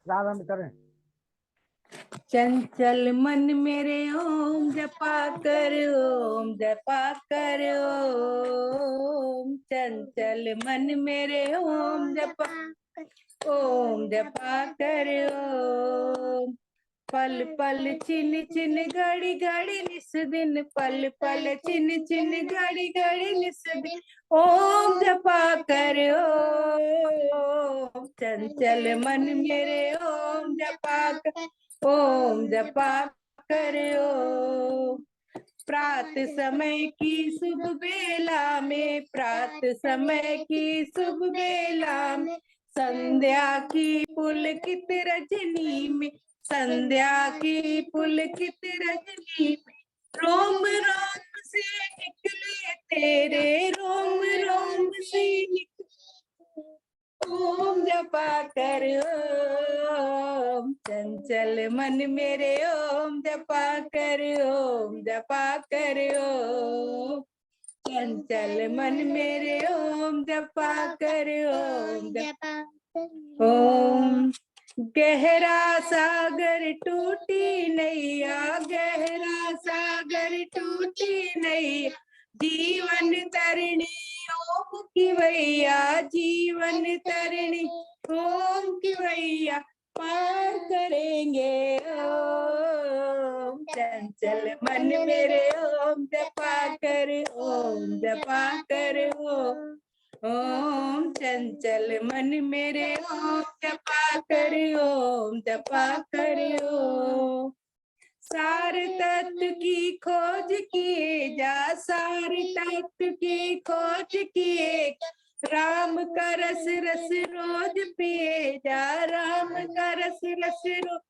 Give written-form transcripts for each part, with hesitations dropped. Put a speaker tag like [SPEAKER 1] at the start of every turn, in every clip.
[SPEAKER 1] प्रारंभ करें।
[SPEAKER 2] चंचल मन मेरे ओम जपा कर, ओम जपा कर ओम। चंचल मन मेरे ओम जपा, ओम जपा कर ओम। पल पल चिन चिन घड़ी घड़ी निस दिन, पल पल चिन चिन घड़ी घड़ी निस दिन, ओम जपा कर ओम। चंचल मन मेरे ओम जपा कर, ओम जपा कर ओम। प्रात समय की शुभ बेला में, प्रात समय की शुभ बेला में, संध्या की पुलकित रजनी में, संध्या की पुलकित रजनी में, रोम रोम से निकले तेरे, रोम रोम से निकले, ओम जपा कर ओम। चंचल मन मेरे ओम जपा कर, ओम जपा कर ओम। चंचल मन मेरे ओम जपा कर, ओम जपा कर ओम। गहरा सागर टूटी नैया, गहरा सागर टूटी नैया, जीवन तरिणी ओम की वैया, जीवन तरिणी ओम की वैया, पार करेंगे ओम। चंचल मन मेरे ओम जपा कर, ओम जपा कर ओम। ओम चंचल मन मेरे ओम जपा कर, ओम जपा कर ओम। सार तत्व की खोज किए जा, सार तत्व की खोज किए, राम का रस रस रोज पिए जा, राम का रस रस रोज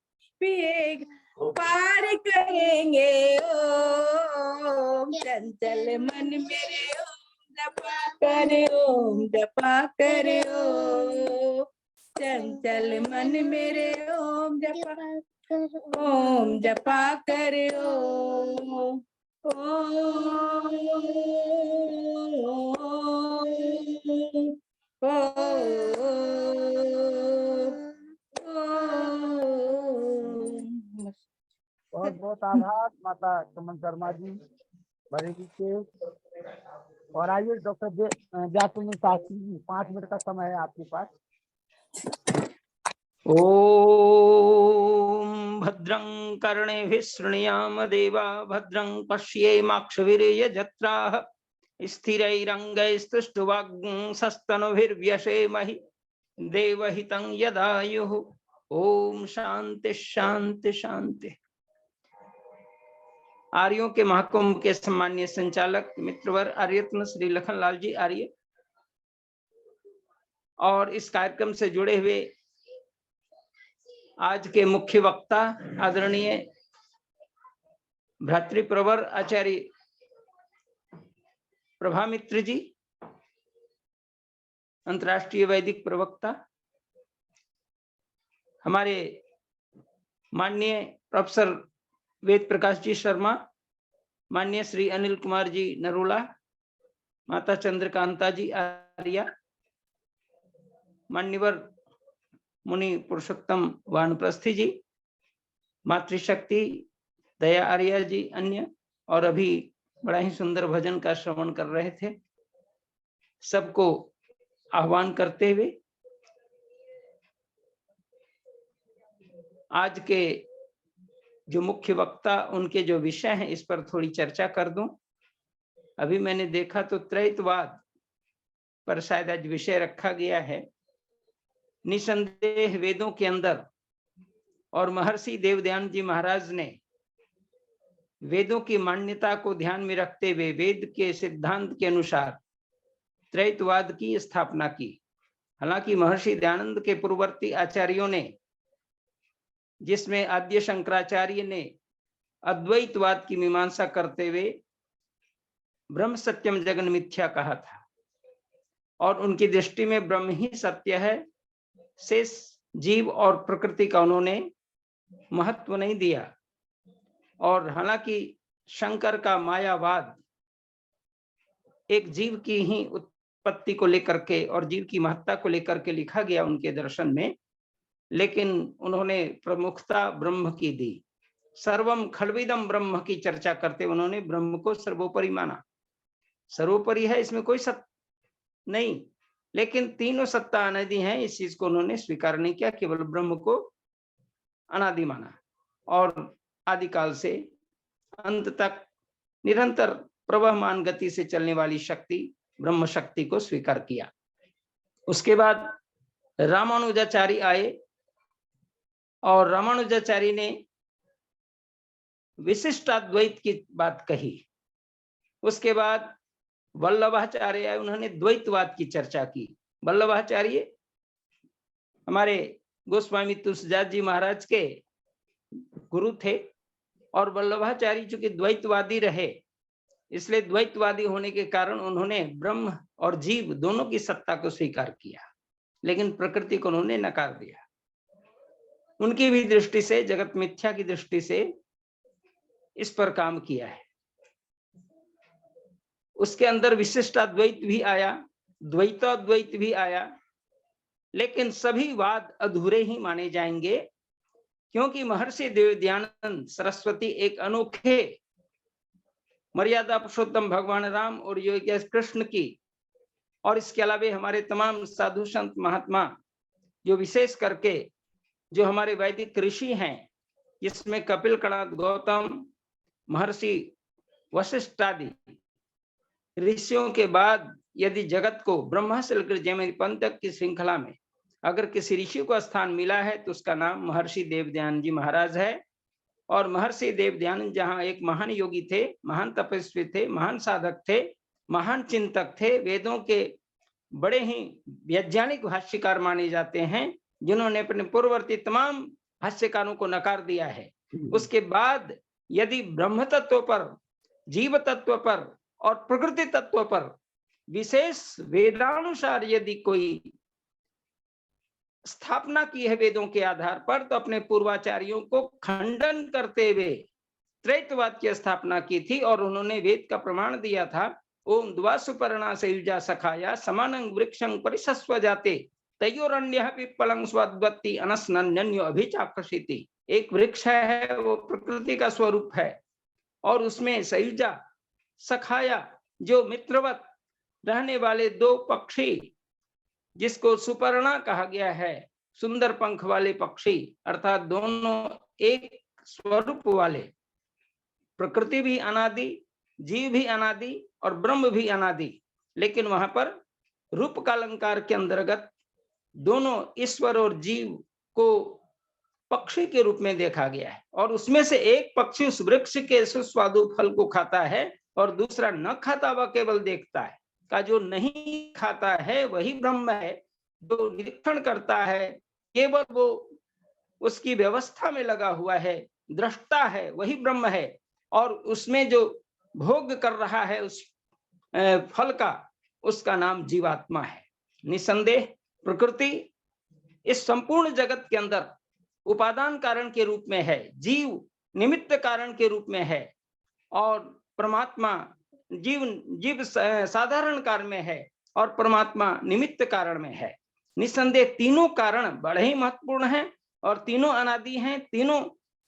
[SPEAKER 2] पिए, पार करेंगे ओम। चंचल मन मेरे ओम जपा कर, ओम जपा कर ओम। चंचल मन मेरे ओम जपा, ओम जपा कर ओम।
[SPEAKER 1] बहुत बहुत आभार माता सुमन शर्मा जी, बरेली से। और आइए डॉक्टर जासुमन शास्त्री जी, 5 मिनट का समय है आपके पास।
[SPEAKER 3] ओम भद्रं कर्णेभिः शृणुयाम देवा, भद्रं पश्येमाक्षभिर्यजत्राः, स्थिरैरङ्गैस्तुष्टुवागुंसस्तनुभिर्व्यसेमहि देवहितं यदायुः। ओम शांति शांति शांति। आर्यों के महाकुंभ के सम्मानीय संचालक मित्रवर आर्यरत्न श्री लखनलाल जी आर्य और इस कार्यक्रम से जुड़े हुए आज के मुख्य वक्ता आदरणीय भ्रातृप्रवर आचार्य प्रभामित्र जी, अंतर्राष्ट्रीय वैदिक प्रवक्ता, हमारे माननीय प्रोफेसर वेद प्रकाश जी शर्मा, माननीय श्री अनिल कुमार जी नरोला, माता चंद्रकांता जी आर्या, मान्यवर मुनि पुरुषोत्तम वानप्रस्थी जी, मातृशक्ति दया आर्या जी, अन्य, और अभी बड़ा ही सुंदर भजन का श्रवण कर रहे थे, सबको आह्वान करते हुए आज के जो मुख्य वक्ता उनके जो विषय हैं इस पर थोड़ी चर्चा कर दूं। अभी मैंने देखा तो त्रैतवाद पर शायद आज विषय रखा गया है। निसंदेह वेदों के अंदर और महर्षि देवदयान जी महाराज ने वेदों की मान्यता को ध्यान में रखते हुए वेद के सिद्धांत के अनुसार त्रैतवाद की स्थापना की। हालांकि महर्षि दयानंद के पूर्ववर्ती आचार्यों ने, जिसमें आद्य शंकराचार्य ने अद्वैतवाद की मीमांसा करते हुए ब्रह्म सत्यम जगन मिथ्या कहा था और उनकी दृष्टि में ब्रह्म ही सत्य है, शेष जीव और प्रकृति का उन्होंने महत्व नहीं दिया। और हालांकि शंकर का मायावाद एक जीव की ही उत्पत्ति को लेकर के और जीव की महत्ता को लेकर के लिखा गया उनके दर्शन में, लेकिन उन्होंने प्रमुखता ब्रह्म की दी। सर्वम खलविदम ब्रह्म की चर्चा करते उन्होंने ब्रह्म को सर्वोपरि माना। सर्वोपरि है, इसमें कोई सत्य नहीं, लेकिन तीनों सत्ता अनादि हैं, इस चीज को उन्होंने स्वीकार नहीं किया, केवल ब्रह्म को अनादि माना और आदिकाल से अंत तक निरंतर प्रवहमान गति से चलने वाली शक्ति ब्रह्म शक्ति को स्वीकार किया। उसके बाद रामानुजाचार्य आए और रामानुजाचार्य ने विशिष्टाद्वैत की बात कही। उसके बाद वल्लभाचार्य आए, उन्होंने द्वैतवाद की चर्चा की। वल्लभाचार्य हमारे गोस्वामी तुलसीदास जी महाराज के गुरु थे और वल्लभाचार्य चूंकि द्वैतवादी रहे, इसलिए द्वैतवादी होने के कारण उन्होंने ब्रह्म और जीव दोनों की सत्ता को स्वीकार किया, लेकिन प्रकृति को उन्होंने नकार दिया। उनकी भी दृष्टि से, जगत मिथ्या की दृष्टि से इस पर काम किया है। उसके अंदर विशिष्टाद्वैत भी आया, द्वैताद्वैत भी आया, लेकिन सभी वाद अधूरे ही माने जाएंगे, क्योंकि महर्षि देवदयानंद सरस्वती एक अनोखे मर्यादा पुरुषोत्तम भगवान राम और योगी कृष्ण की, और इसके अलावा हमारे तमाम साधु संत महात्मा, जो विशेष करके जो हमारे वैदिक ऋषि हैं, जिसमें कपिल कणाद, गौतम, महर्षि वशिष्ठ आदि ऋषियों के बाद यदि जगत को ब्रह्मा से लेकर जैमिनी पंथक की श्रृंखला में अगर किसी ऋषि को स्थान मिला है तो उसका नाम महर्षि देवदयानंद जी महाराज है। और महर्षि देवदयानंद जहाँ एक महान योगी थे, महान तपस्वी थे, महान साधक थे, महान चिंतक थे, वेदों के बड़े ही वैज्ञानिक भाष्यकार माने जाते हैं, जिन्होंने अपने पूर्ववर्ती तमाम भाष्यकारों को नकार दिया है। उसके बाद यदि ब्रह्म तत्व पर, जीव तत्व पर और प्रकृति तत्व पर विशेष वेदानुसार यदि कोई स्थापना की है वेदों के आधार पर, तो अपने पूर्वाचार्यों को खंडन करते हुए त्रैतवाद की स्थापना की थी। और उन्होंने वेद का प्रमाण दिया था, ओम द्वासुपर्णा सयुजा सखाया समानं वृक्षं परिसस्व जाते तयोरन्यः पिप्पलं स्वद्वत्ति अनस्नन्यो अभिचाक्षिति। एक वृक्ष है, वो प्रकृति का स्वरूप है, और उसमें सयुजा सखाया, जो मित्रवत रहने वाले दो पक्षी, जिसको सुपर्णा कहा गया है, सुंदर पंख वाले पक्षी, अर्थात दोनों एक स्वरूप वाले, प्रकृति भी अनादि, जीव भी अनादि और ब्रह्म भी अनादि, लेकिन वहां पर रूप का अलंकार के अंतर्गत दोनों ईश्वर और जीव को पक्षी के रूप में देखा गया है। और उसमें से एक पक्षी उस वृक्ष के सुस्वादु फल को खाता है और दूसरा न खाता हुआ केवल देखता है। का जो नहीं खाता है वही ब्रह्म है, जो निरीक्षण करता है, केवल वो उसकी व्यवस्था में लगा हुआ है, दृष्टा है, वही ब्रह्म है। और उसमें जो भोग कर रहा है उस फल का, उसका नाम जीवात्मा है। निसंदेह प्रकृति इस संपूर्ण जगत के अंदर उपादान कारण के रूप में है, जीव निमित्त कारण के रूप में है, और परमात्मा जीव साधारण कारण में है और परमात्मा निमित्त कारण में है। निसंदेह तीनों कारण बड़े ही महत्वपूर्ण हैं और तीनों अनादि हैं। तीनों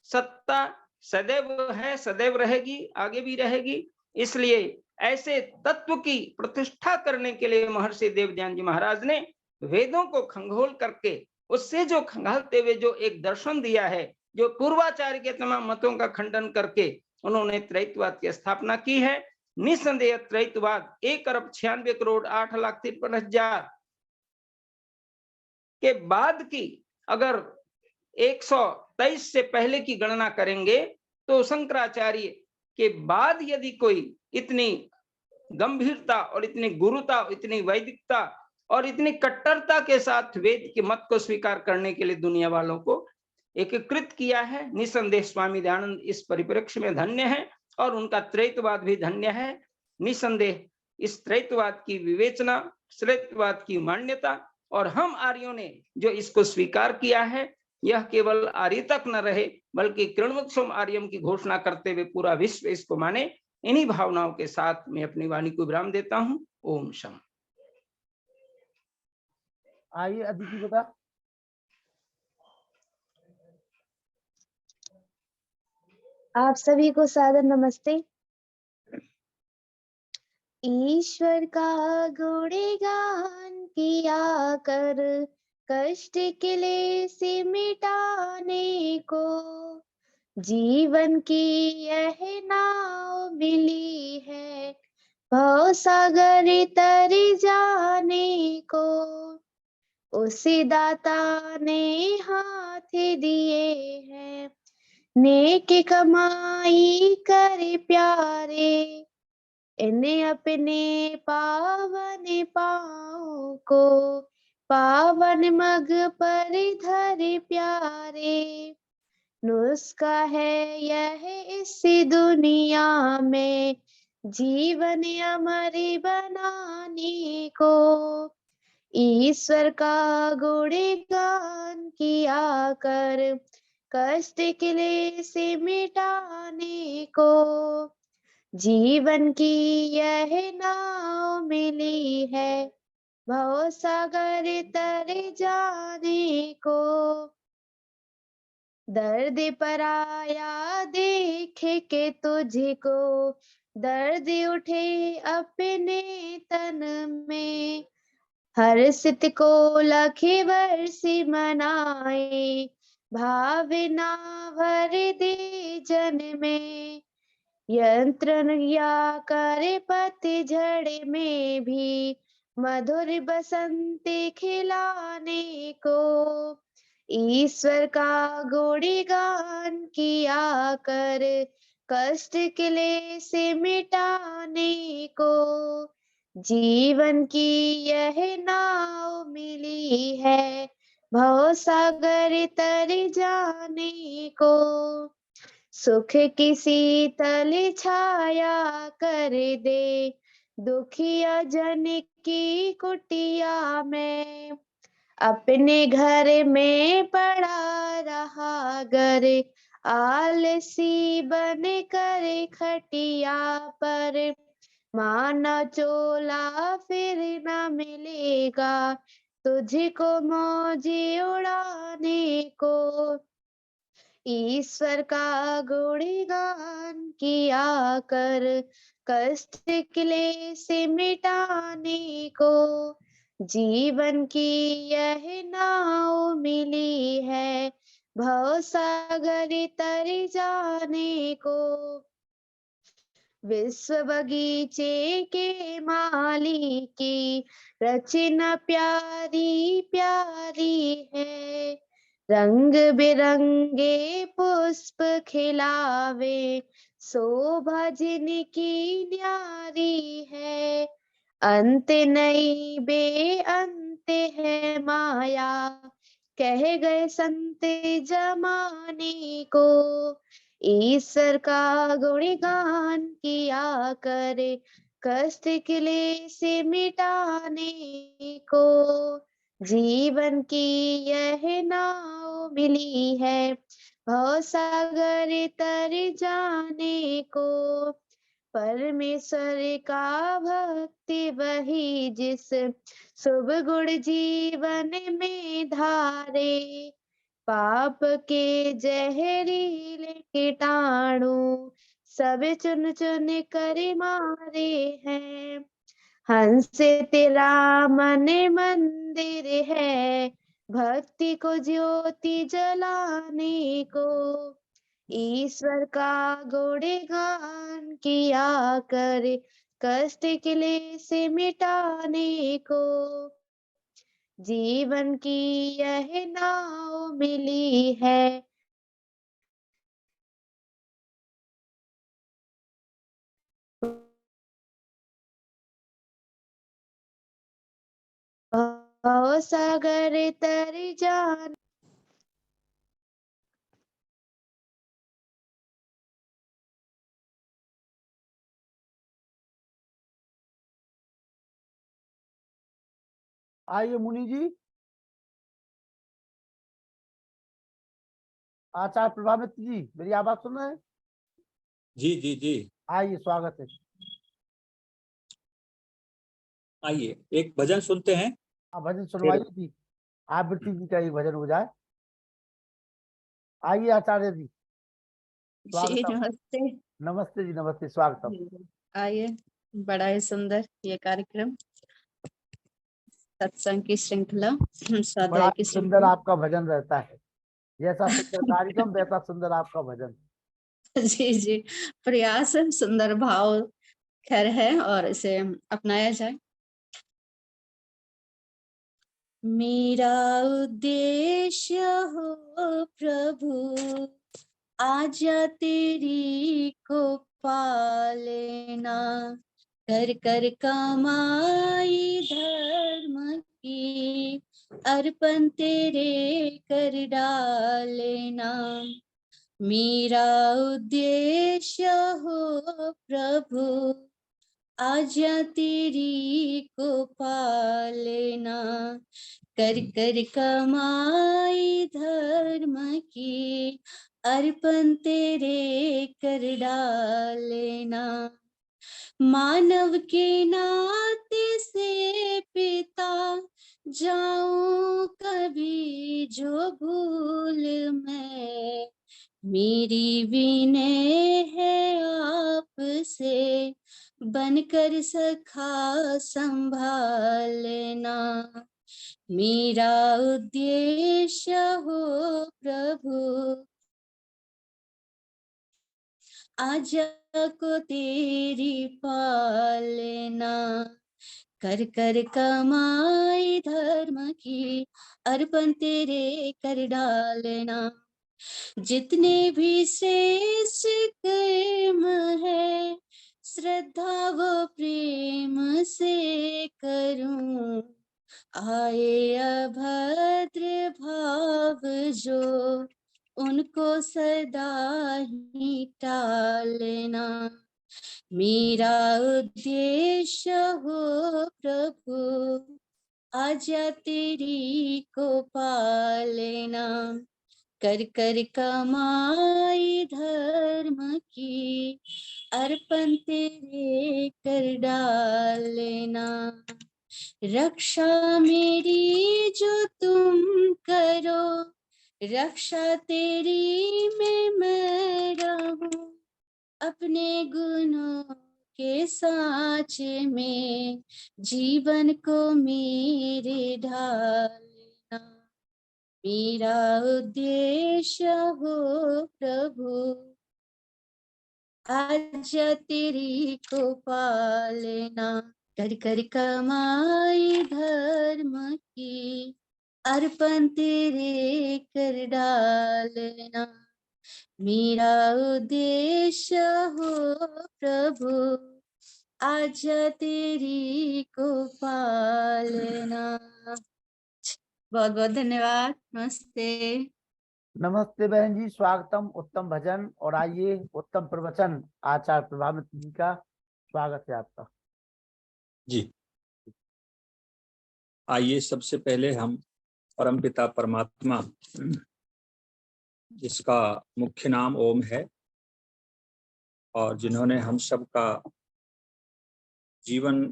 [SPEAKER 3] सत्ता सदैव है, सदैव रहेगी, आगे भी रहेगी। इसलिए ऐसे तत्व की प्रतिष्ठा करने के लिए महर्षि देवदयानंद जी महाराज ने वेदों को खंगोल करके, उससे जो खंगालते हुए जो एक दर्शन दिया है, जो पूर्वाचार्य के तमाम मतों का खंडन करके उन्होंने त्रैतवाद की स्थापना की है। निसंदेह त्रैतवाद 1,96,08,53,000 के बाद की अगर 123 से पहले की गणना करेंगे तो शंकराचार्य के बाद यदि कोई इतनी गंभीरता और इतनी गुरुता, इतनी वैदिकता और इतनी कट्टरता के साथ वेद के मत को स्वीकार करने के लिए दुनिया वालों को एकीकृत किया है, निसंदेह स्वामी दयानंद इस परिप्रेक्ष्य में धन्य है और उनका त्रैतवाद भी धन्य है। निसंदेह इस त्रैतवाद की विवेचना, त्रैतवाद की मान्यता, और हम आर्यों ने जो इसको स्वीकार किया है, यह केवल आर्य तक न रहे बल्कि कृण्वत्सम आर्यम की घोषणा करते हुए पूरा विश्व इसको माने। इन्हीं भावनाओं के साथ मैं अपनी वाणी को विराम देता हूं। ओम शम।
[SPEAKER 1] आइए अदिति बेटा।
[SPEAKER 4] आप सभी को सादर नमस्ते। ईश्वर का गुणगान किया कर, कष्ट क्लेश मिटाने को, जीवन की यह नाव मिली है, भव सागर तर जाने को। उस दाता ने हाथ दिए हैं, नेक कमाई कर प्यारे, इन्हें अपने पावन पाँव को, पावन मग पर धर प्यारे। नुस्खा है यह इस दुनिया में, जीवन अमर बनाने को, ईश्वर का गुणगान किया कर, कष्ट क्लेश मिटाने को, जीवन की यह नाव मिली है, भव सागर तर जाने को। दर्द पराया देख के तुझको, दर्द उठे अपने तन में, हर्षित को लखे वर्ष मनाए, भावना भर दे जन में। यंत्र या करे पतझड़ में भी, मधुर बसंत खिलाने को, ईश्वर का गुणगान किया कर, कष्ट क्लेश मिटाने को, जीवन की यह नाव मिली है, भव सागर तर जाने को। सुख की शीतल छाया कर दे, दुखिया जन की कुटिया में, अपने घर में पड़ा रहा गर, आलसी बन कर खटिया पर, माना चोला फिर न मिलेगा, तुझको मौज उड़ाने को, ईश्वर का गुणगान किया कर, कष्ट क्लेश मिटाने को, जीवन की यह नाव मिली है, भव सागर तर जाने को। विश्व बगीचे के माली की रचना प्यारी प्यारी है, रंग बिरंगे पुष्प खिलावे, शोभा जिनकी न्यारी है, अंत नहीं बेअंत है माया, कह गए संत जमाने को, ईश्वर का गुणगान किया करे, कष्ट क्लेश मिटाने को, जीवन की यह नाव मिली है, भव सागर तर जाने को, परमेश्वर का भक्ति वही जिस शुभ गुण जीवन में धारे, पाप के जहरीले कीटाणु सब चुन चुन कर मारे हैं, हंस तेरा मन मंदिर है, भक्ति को ज्योति जलाने को, ईश्वर का गुणगान किया करे, कष्ट क्लेश मिटाने को, जीवन की यह नाव मिली है, भव सागर तर जान।
[SPEAKER 1] आइए मुनि जी। आचार्य प्रभामित्र जी, मेरी आवाज सुन रहे हैं?
[SPEAKER 5] जी जी जी,
[SPEAKER 1] आइए, स्वागत है।
[SPEAKER 5] आइए एक भजन सुनते हैं,
[SPEAKER 1] आप भजन सुनवाइए जी। आवृत्ति जी का एक भजन हो जाए। आइए आचार्य जी,
[SPEAKER 6] जी
[SPEAKER 1] स्वागतम।
[SPEAKER 6] नमस्ते।
[SPEAKER 1] नमस्ते जी, नमस्ते, स्वागतम।
[SPEAKER 6] आइए, बड़ा ही सुंदर ये कार्यक्रम, सत्संग की श्रृंखला,
[SPEAKER 1] बड़ा
[SPEAKER 6] स्वाध्याय की
[SPEAKER 1] सुंदर
[SPEAKER 6] श्रृंखला।
[SPEAKER 1] आपका भजन रहता है, जैसा सुंदर कार्यक्रम वैसा सुंदर आपका भजन।
[SPEAKER 6] जी जी, प्रयास है, सुंदर भाव खैर है और इसे अपनाया जाए। मेरा उद्देश्य हो प्रभु, आजा तेरी को पालेना, कर कर कमाई धर्म की, अर्पण तेरे कर डालेना। मेरा उद्देश्य हो प्रभु, आजा तेरी को पालेना, कर कर कमाई धर्म की, अर्पण तेरे कर डालेना। मानव के नाते से पिता, जाऊं कभी जो भूल मैं, मेरी विनय है आपसे, बनकर सखा संभालना। मेरा उद्देश्य हो प्रभु, आजा को तेरी पालना, कर कर कमाई धर्म की, अर्पण तेरे कर डालना। जितने भी श्रेष्ठ कर्म है, श्रद्धा व प्रेम से करूं, आए अभद्र भाव जो, उनको सदा ही टालना। मेरा उद्देश्य हो प्रभु, आजा तेरी को पालना, कर कर कमाई धर्म की, अर्पण तेरे कर डालना। रक्षा मेरी जो तुम करो, रक्षा तेरी में मैं रहूं, अपने गुणों के साँचे में, जीवन को मेरे ढालना। मेरा उद्देश्य हो प्रभु, आजा तेरी को पालना, कर कर कमाई धर्म की, अर्पण तेरे कर डालना। मेरा उद्देश्य हो प्रभु, आजा तेरी को पालना। बहुत बहुत धन्यवाद। नमस्ते।
[SPEAKER 1] नमस्ते बहन जी, स्वागतम। उत्तम भजन और आइए उत्तम प्रवचन आचार्य प्रभामित जी का स्वागत है आपका।
[SPEAKER 5] जी, आइए सबसे पहले हम परमपिता परमात्मा, जिसका मुख्य नाम ओम है और जिन्होंने हम सबका जीवन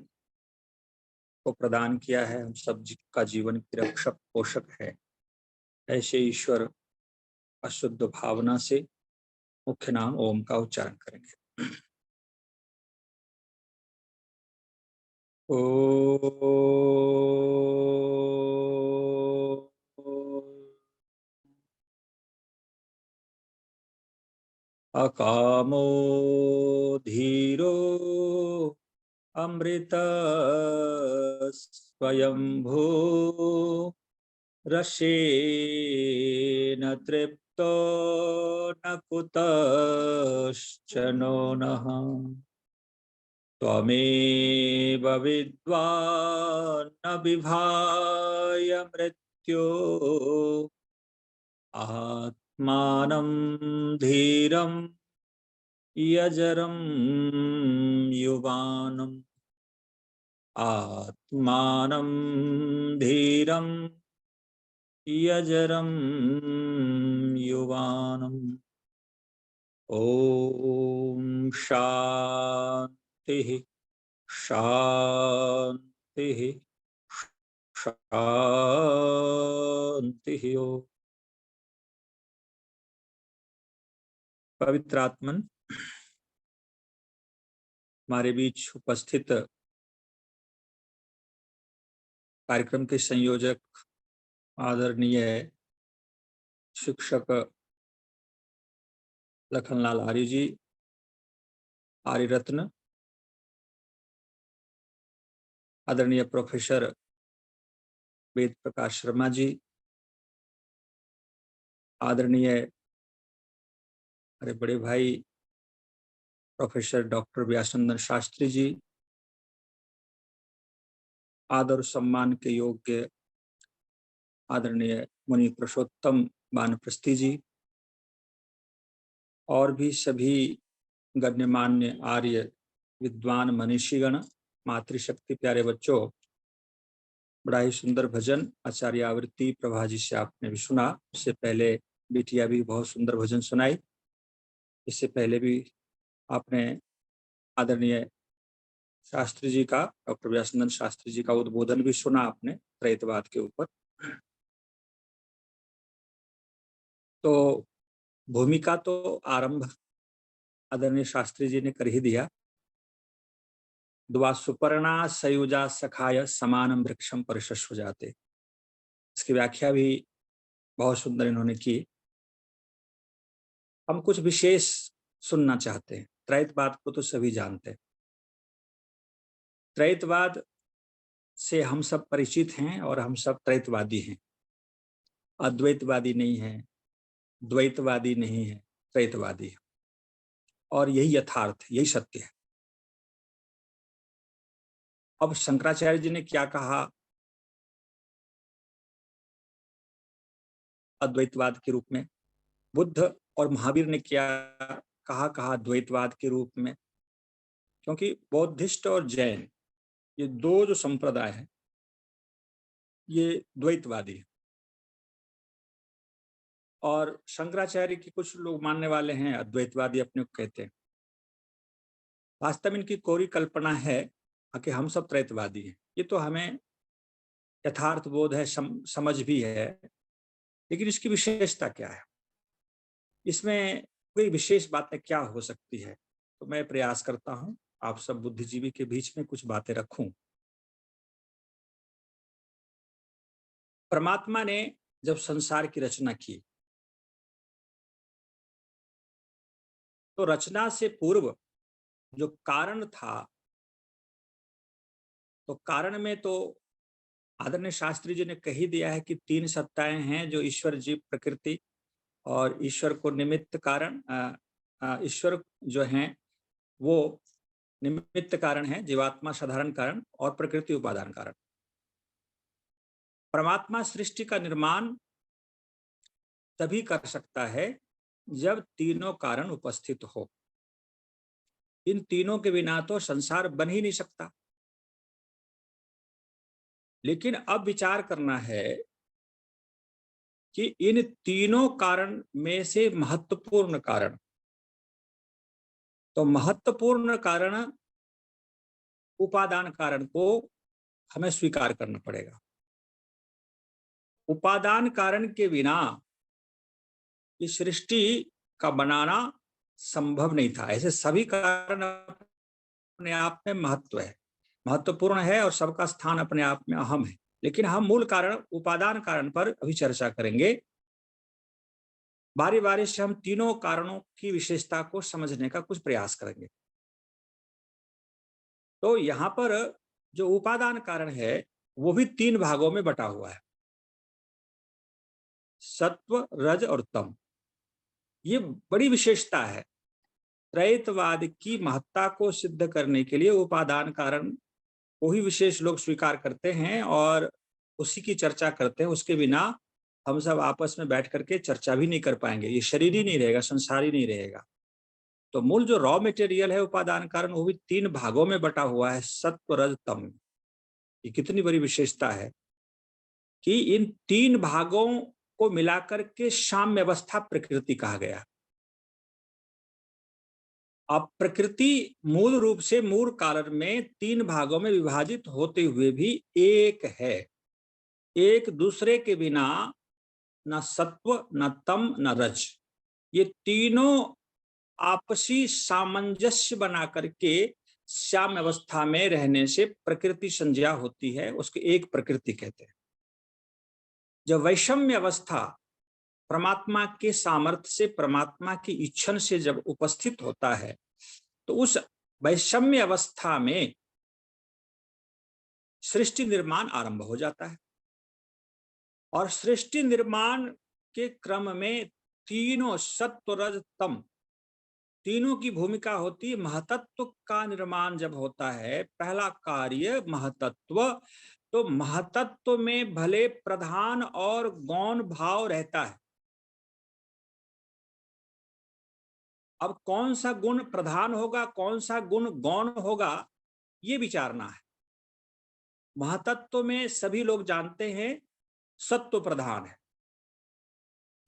[SPEAKER 5] को प्रदान किया है, हम सब का जीवन की रक्षक पोषक है, ऐसे ईश्वर अशुद्ध भावना से मुख्य नाम ओम का उच्चारण करेंगे। अकामो धीरो अमृत स्वयंभू, रसेन तृप्तो न कुतश्चनो नः, त्वमेव विद्वान् न विभाय मृत्यो, आत्मानं धीरं यजरं युवानम्, आत्मानं धीरं यजरं युवानम्। ओम शांति शांति शांति। शांति ओम। पवित्र आत्मन, हमारे बीच उपस्थित कार्यक्रम के संयोजक आदरणीय शिक्षक लखनलाल आर्य जी, आर्य रत्न, आदरणीय प्रोफेसर वेद प्रकाश शर्मा जी, आदरणीय हमारे बड़े भाई प्रोफेसर डॉक्टर व्यासनंदन शास्त्री जी, आदर सम्मान के योग्य आदरणीय मुनि पुरुषोत्तम वानप्रस्थी जी, और भी सभी गण्यमान्य आर्य विद्वान मनीषीगण, मातृशक्ति प्यारे बच्चों, बड़ा ही सुंदर भजन आचार्य आवृत्ति प्रभा जी से आपने भी सुना। इससे पहले बिटिया भी बहुत सुंदर भजन सुनाई। इससे पहले भी आपने आदरणीय शास्त्री जी का, डॉक्टर व्यासनंद शास्त्री जी का उद्बोधन भी सुना आपने त्रैतवाद के ऊपर। तो भूमिका तो आरंभ आदरणीय शास्त्री जी ने कर ही दिया। द्वा सुपर्णा सयुजा सखाय समानम वृक्षम परिशस्व जाते, इसकी व्याख्या भी बहुत सुंदर इन्होंने की। हम कुछ विशेष सुनना चाहते हैं। त्रैतवाद को तो सभी जानते हैं, त्रैतवाद से हम सब परिचित हैं और हम सब त्रैतवादी हैं। अद्वैतवादी नहीं है, द्वैतवादी नहीं है, त्रैतवादी है। और यही यथार्थ, यही सत्य है। अब शंकराचार्य जी ने क्या कहा अद्वैतवाद के रूप में, बुद्ध और महावीर ने क्या कहा द्वैतवाद के रूप में। क्योंकि बौद्धिस्ट और जैन, ये दो जो संप्रदाय हैं, ये द्वैतवादी है। और शंकराचार्य के कुछ लोग मानने वाले हैं अद्वैतवादी, अपने को कहते हैं। वास्तव में इनकी कोरी कल्पना है कि हम सब त्रैतवादी हैं। ये तो हमें यथार्थ बोध है, समझ भी है, लेकिन इसकी विशेषता क्या है, इसमें कोई विशेष बातें क्या हो सकती है। तो मैं प्रयास करता हूं आप सब बुद्धिजीवी के बीच में कुछ बातें रखूं। परमात्मा ने जब संसार की रचना की, तो रचना से पूर्व जो कारण था, तो कारण में तो आदरणीय शास्त्री जी ने कही दिया है कि तीन सत्ताएं हैं, जो ईश्वर, जीव, प्रकृति। और ईश्वर को निमित्त कारण, ईश्वर जो हैं वो निमित्त कारण है, जीवात्मा साधारण कारण और प्रकृति उपादान कारण। परमात्मा सृष्टि का निर्माण तभी कर सकता है जब तीनों कारण उपस्थित हो। इन तीनों के बिना तो संसार बन ही नहीं सकता। लेकिन अब विचार करना है कि इन तीनों कारण में से महत्वपूर्ण कारण, तो महत्वपूर्ण कारण उपादान कारण को हमें स्वीकार करना पड़ेगा। उपादान कारण के बिना इस सृष्टि का बनाना संभव नहीं था। ऐसे सभी कारण अपने आप में महत्वपूर्ण है और सबका स्थान अपने आप में अहम है। लेकिन हम मूल कारण, उपादान कारण पर अभी चर्चा करेंगे। बारी बारी से हम तीनों कारणों की विशेषता को समझने का कुछ प्रयास करेंगे। तो यहां पर जो उपादान कारण है वो भी तीन भागों में बटा हुआ है, सत्व, रज और तम। ये बड़ी विशेषता है। त्रैतवाद की महत्ता को सिद्ध करने के लिए उपादान कारण को ही विशेष लोग स्वीकार करते हैं और उसी की चर्चा करते हैं। उसके बिना हम सब आपस में बैठ करके चर्चा भी नहीं कर पाएंगे। ये शरीर ही नहीं रहेगा, संसार ही नहीं रहेगा। तो मूल जो रॉ मटेरियल है उपादान कारण, वो भी तीन भागों में बटा हुआ है, सत्व, रज, तम। ये कितनी बड़ी विशेषता है कि इन तीन भागों को मिलाकर के साम्य अवस्था प्रकृति कहा गया। अब प्रकृति मूल रूप से मूल कारण में तीन भागों में विभाजित होते हुए भी एक है। एक दूसरे के बिना न सत्व, न तम, न रज। ये तीनों आपसी सामंजस्य बना करके श्याम अवस्था में रहने से प्रकृति संज्ञा होती है, उसकी एक प्रकृति कहते हैं। जब वैषम्य अवस्था परमात्मा के सामर्थ्य से, परमात्मा की इच्छा से जब उपस्थित होता है, तो उस वैषम्य अवस्था में सृष्टि निर्माण आरंभ हो जाता है। और सृष्टि निर्माण के क्रम में तीनों सत्व रज तम, तीनों की भूमिका होती है। महतत्व का निर्माण जब होता है, पहला कार्य महतत्व, तो महतत्व में भले प्रधान और गौण भाव रहता है। अब कौन सा गुण प्रधान होगा, कौन सा गुण गौण होगा, ये विचारना है। महतत्व में सभी लोग जानते हैं सत्व प्रधान है।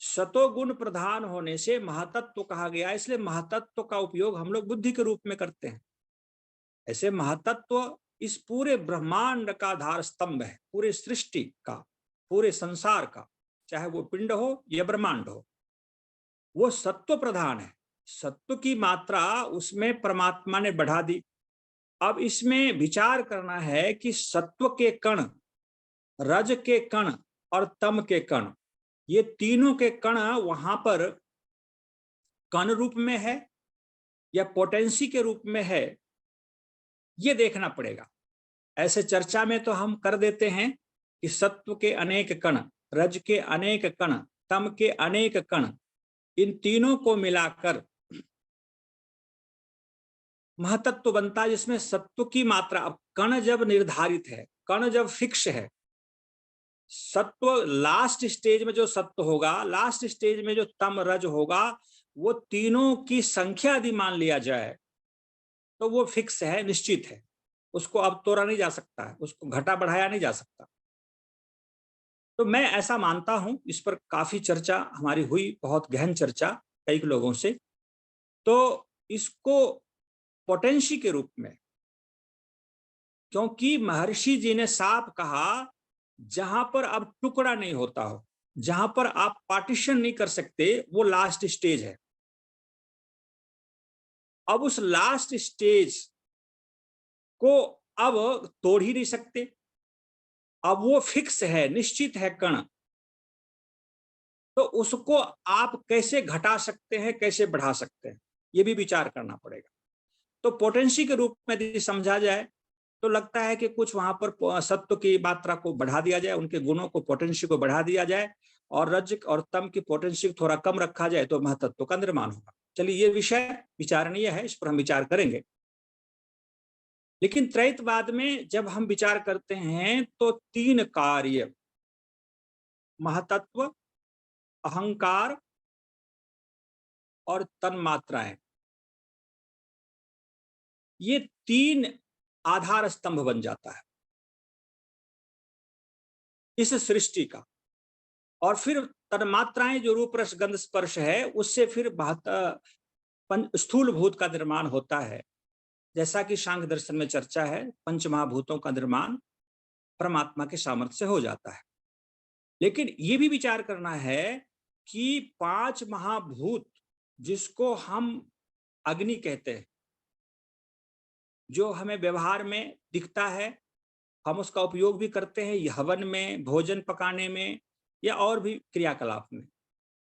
[SPEAKER 5] सतोगुण प्रधान होने से महतत्व कहा गया, इसलिए महतत्व का उपयोग हम लोग बुद्धि के रूप में करते हैं। ऐसे महतत्व इस पूरे ब्रह्मांड का आधार स्तंभ है, पूरे सृष्टि का, पूरे संसार का, चाहे वो पिंड हो या ब्रह्मांड हो, वो सत्व प्रधान है। सत्व की मात्रा उसमें परमात्मा ने बढ़ा दी। अब इसमें विचार करना है कि सत्व के कण, रज के कण और तम के कण, ये तीनों के कण वहां पर कण रूप में है या पोटेंसी के रूप में है, ये देखना पड़ेगा। ऐसे चर्चा में तो हम कर देते हैं कि सत्व के अनेक कण, रज के अनेक कण, तम के अनेक कण, इन तीनों को मिलाकर महतत्व बनता है, जिसमें सत्व की मात्रा, अब कण जब निर्धारित है, कण जब फिक्स है, सत्व लास्ट स्टेज में जो सत्व होगा, लास्ट स्टेज में जो तम रज होगा, वो तीनों की संख्या यदि मान लिया जाए तो वो फिक्स है, निश्चित है, उसको अब तोड़ा नहीं जा सकता है, उसको घटा बढ़ाया नहीं जा सकता। तो मैं ऐसा मानता हूं, इस पर काफी चर्चा हमारी हुई, बहुत गहन चर्चा कई लोगों से। तो इसको पोटेंशी के रूप में, क्योंकि महर्षि जी ने साफ कहा जहां पर अब टुकड़ा नहीं होता हो, जहां पर आप पार्टीशन नहीं कर सकते, वो लास्ट स्टेज है। अब उस लास्ट स्टेज को अब तोड़ ही नहीं सकते, अब वो फिक्स है, निश्चित है कण, तो उसको आप कैसे घटा सकते हैं, कैसे बढ़ा सकते हैं, ये भी विचार करना पड़ेगा। तो पोटेंसी के रूप में यदि समझा जाए तो लगता है कि कुछ वहां पर सत्व की मात्रा को बढ़ा दिया जाए, उनके गुणों को, पोटेंसी को बढ़ा दिया जाए, और रज और तम की पोटेंसी को थोड़ा कम रखा जाए तो महतत्व का निर्माण होगा। चलिए, ये विषय विचारणीय है, इस पर हम विचार करेंगे। लेकिन त्रैतवाद में जब हम विचार करते हैं तो तीन कार्य, महतत्व, अहंकार और तन्मात्राएं, ये तीन आधार स्तंभ बन जाता है इस सृष्टि का। और फिर तन्मात्राएं जो रूप रस गंध स्पर्श है, उससे फिर स्थूल भूत का निर्माण होता है। जैसा कि सांख्य दर्शन में चर्चा है, पंच महाभूतों का निर्माण परमात्मा के सामर्थ्य से हो जाता है। लेकिन ये भी विचार करना है कि पांच महाभूत, जिसको हम अग्नि कहते हैं, जो हमें व्यवहार में दिखता है, हम उसका उपयोग भी करते हैं हवन में, भोजन पकाने में या और भी क्रियाकलाप में,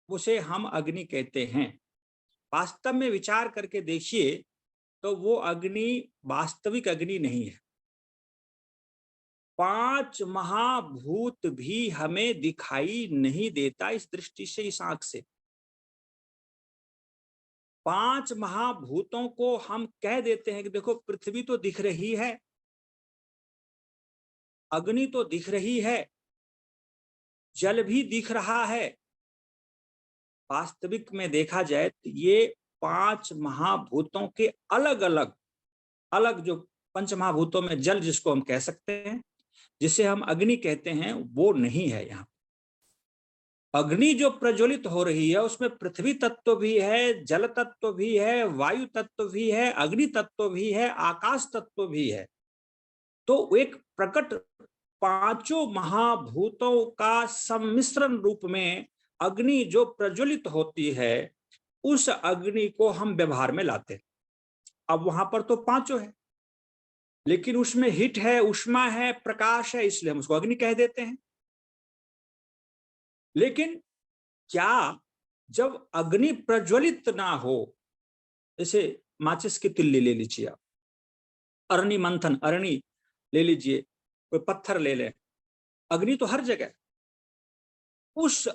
[SPEAKER 5] उसे हम अग्नि कहते हैं। वास्तव में विचार करके देखिए तो वो अग्नि वास्तविक अग्नि नहीं है। पांच महाभूत भी हमें दिखाई नहीं देता इस दृष्टि से, इस आंख से। पांच महाभूतों को हम कह देते हैं कि देखो, पृथ्वी तो दिख रही है, अग्नि तो दिख रही है, जल भी दिख रहा है। वास्तविक में देखा जाए तो ये पांच महाभूतों के अलग अलग जो पंच महाभूतों में जल, जिसको हम कह सकते हैं, जिसे हम अग्नि कहते हैं, वो नहीं है। यहाँ अग्नि जो प्रज्वलित हो रही है, उसमें पृथ्वी तत्व भी है, जल तत्व भी है, वायु तत्व भी है, अग्नि तत्व भी है, आकाश तत्व भी है। तो एक प्रकट पांचों महाभूतों का सम्मिश्रण रूप में अग्नि जो प्रज्वलित होती है उस अग्नि को हम व्यवहार में लाते हैं। अब वहां पर तो पांचों है, लेकिन उसमें हिट है, उष्मा है, प्रकाश है, इसलिए हम उसको अग्नि कह देते हैं। लेकिन क्या जब अग्नि प्रज्वलित ना हो, जैसे माचिस की तिल्ली ले लीजिए आप, अरणि मंथन, अरणि ले लीजिए, कोई पत्थर ले लें, अग्नि तो हर जगह। उस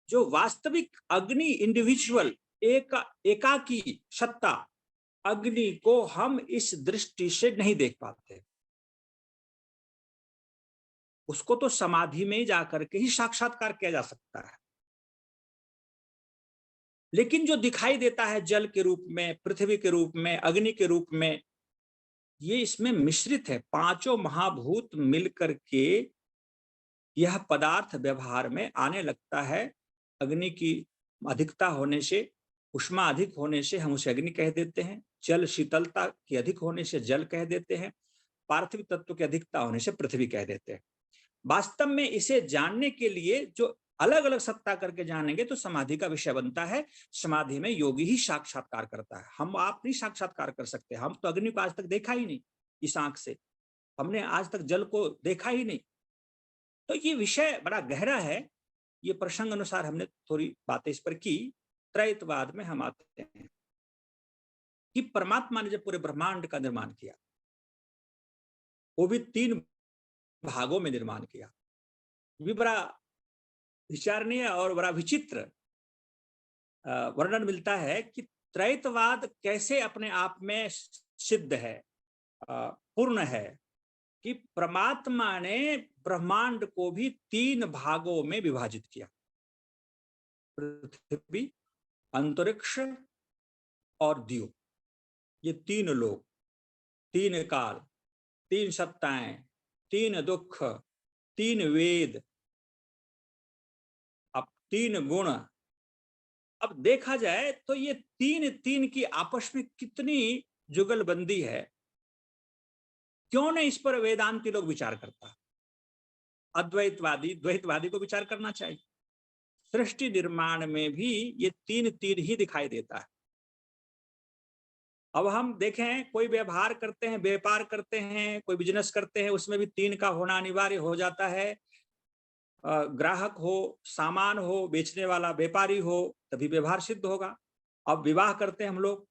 [SPEAKER 5] जो वास्तविक अग्नि, इंडिविजुअल एकाकी सत्ता अग्नि को हम इस दृष्टि से नहीं देख पाते। उसको तो समाधि में जाकर के ही साक्षात्कार किया जा सकता है। लेकिन जो दिखाई देता है जल के रूप में, पृथ्वी के रूप में, अग्नि के रूप में, ये इसमें मिश्रित है। पांचों महाभूत मिलकर के यह पदार्थ व्यवहार में आने लगता है। अग्नि की अधिकता होने से, उष्मा अधिक होने से हम उसे अग्नि कह देते हैं। जल शीतलता की अधिक होने से जल कह देते हैं। पार्थिव तत्व की अधिकता होने से पृथ्वी कह देते हैं। वास्तव में इसे जानने के लिए जो अलग अलग सत्ता करके जानेंगे तो समाधि का विषय बनता है। समाधि में योगी ही साक्षात्कार करता है, हम आप नहीं साक्षात्कार कर सकते। हम तो अग्नि को आज तक देखा ही नहीं इस आंख से, हमने आज तक जल को देखा ही नहीं। तो ये विषय बड़ा गहरा है। ये प्रसंग अनुसार हमने थोड़ी बातें इस पर की। त्रैतवाद में हम आते हैं कि परमात्मा ने जब पूरे ब्रह्मांड का निर्माण किया, वो भी 3 भागों में निर्माण किया। भी बड़ा विचारणीय और बड़ा विचित्र वर्णन मिलता है कि त्रैतवाद कैसे अपने आप में सिद्ध है, पूर्ण है, कि परमात्मा ने ब्रह्मांड को भी 3 भागों में विभाजित किया। पृथ्वी, अंतरिक्ष और द्यू, ये 3 लोग, 3 काल, 3 सत्ताएं, 3 दुख, 3 वेद, अब 3 गुण। अब देखा जाए तो ये 3 की आपस में कितनी जुगलबंदी है। क्यों नहीं इस पर वेदांती लोग विचार करता? अद्वैतवादी, द्वैतवादी को विचार करना चाहिए। सृष्टि निर्माण में भी ये 3 ही दिखाई देता है। अब हम देखें, कोई व्यवहार करते हैं, व्यापार करते हैं, कोई बिजनेस करते हैं, उसमें भी 3 का होना अनिवार्य हो जाता है। ग्राहक हो, सामान हो, बेचने वाला व्यापारी हो, तभी व्यवहार सिद्ध होगा। अब विवाह करते हैं हम लोग,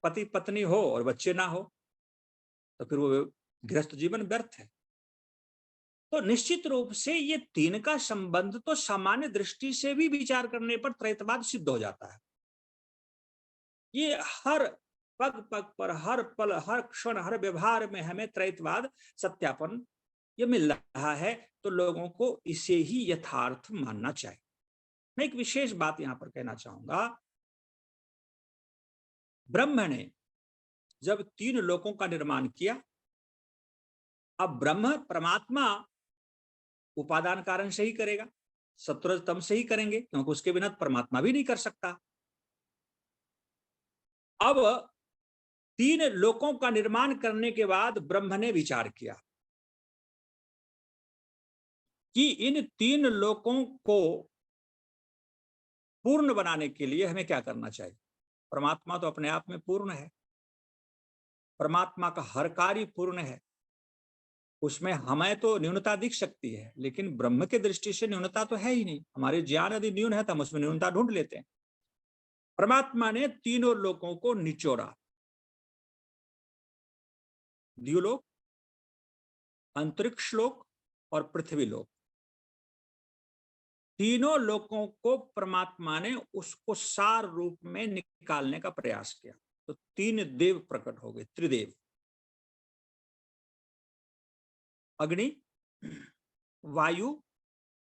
[SPEAKER 5] पति पत्नी हो और बच्चे ना हो, तो फिर वो गृहस्थ जीवन व्यर्थ है। तो निश्चित रूप से ये 3 का संबंध तो सामान्य दृष्टि से भी विचार करने पर त्रैतवाद सिद्ध हो जाता है। ये हर पग पग पर, हर पल, हर क्षण, हर व्यवहार में हमें त्रैतवाद सत्यापन ये मिल रहा है। तो लोगों को इसे ही यथार्थ मानना चाहिए। मैं एक विशेष बात यहां पर कहना चाहूंगा। ब्रह्म ने जब 3 लोकों का निर्माण किया, अब ब्रह्म परमात्मा उपादान कारण से ही करेगा, सत्वरजतम से ही करेंगे, क्योंकि उसके बिना परमात्मा भी नहीं कर सकता। अब 3 लोकों का निर्माण करने के बाद ब्रह्म ने विचार किया कि इन 3 लोकों को पूर्ण बनाने के लिए हमें क्या करना चाहिए। परमात्मा तो अपने आप में पूर्ण है, परमात्मा का हर कार्य पूर्ण है, उसमें हमें तो न्यूनता दिख सकती है, लेकिन ब्रह्म के दृष्टि से न्यूनता तो है ही नहीं। हमारे ज्ञान यदि न्यून है तो हम उसमें न्यूनता ढूंढ लेते हैं। परमात्मा ने 3 लोकों को निचोड़ा, द्युलोक, अंतरिक्ष लोक और पृथ्वी लोक। 3 लोकों को परमात्मा ने उसको सार रूप में निकालने का प्रयास किया। तो 3 देव प्रकट हो गए, त्रिदेव, अग्नि, वायु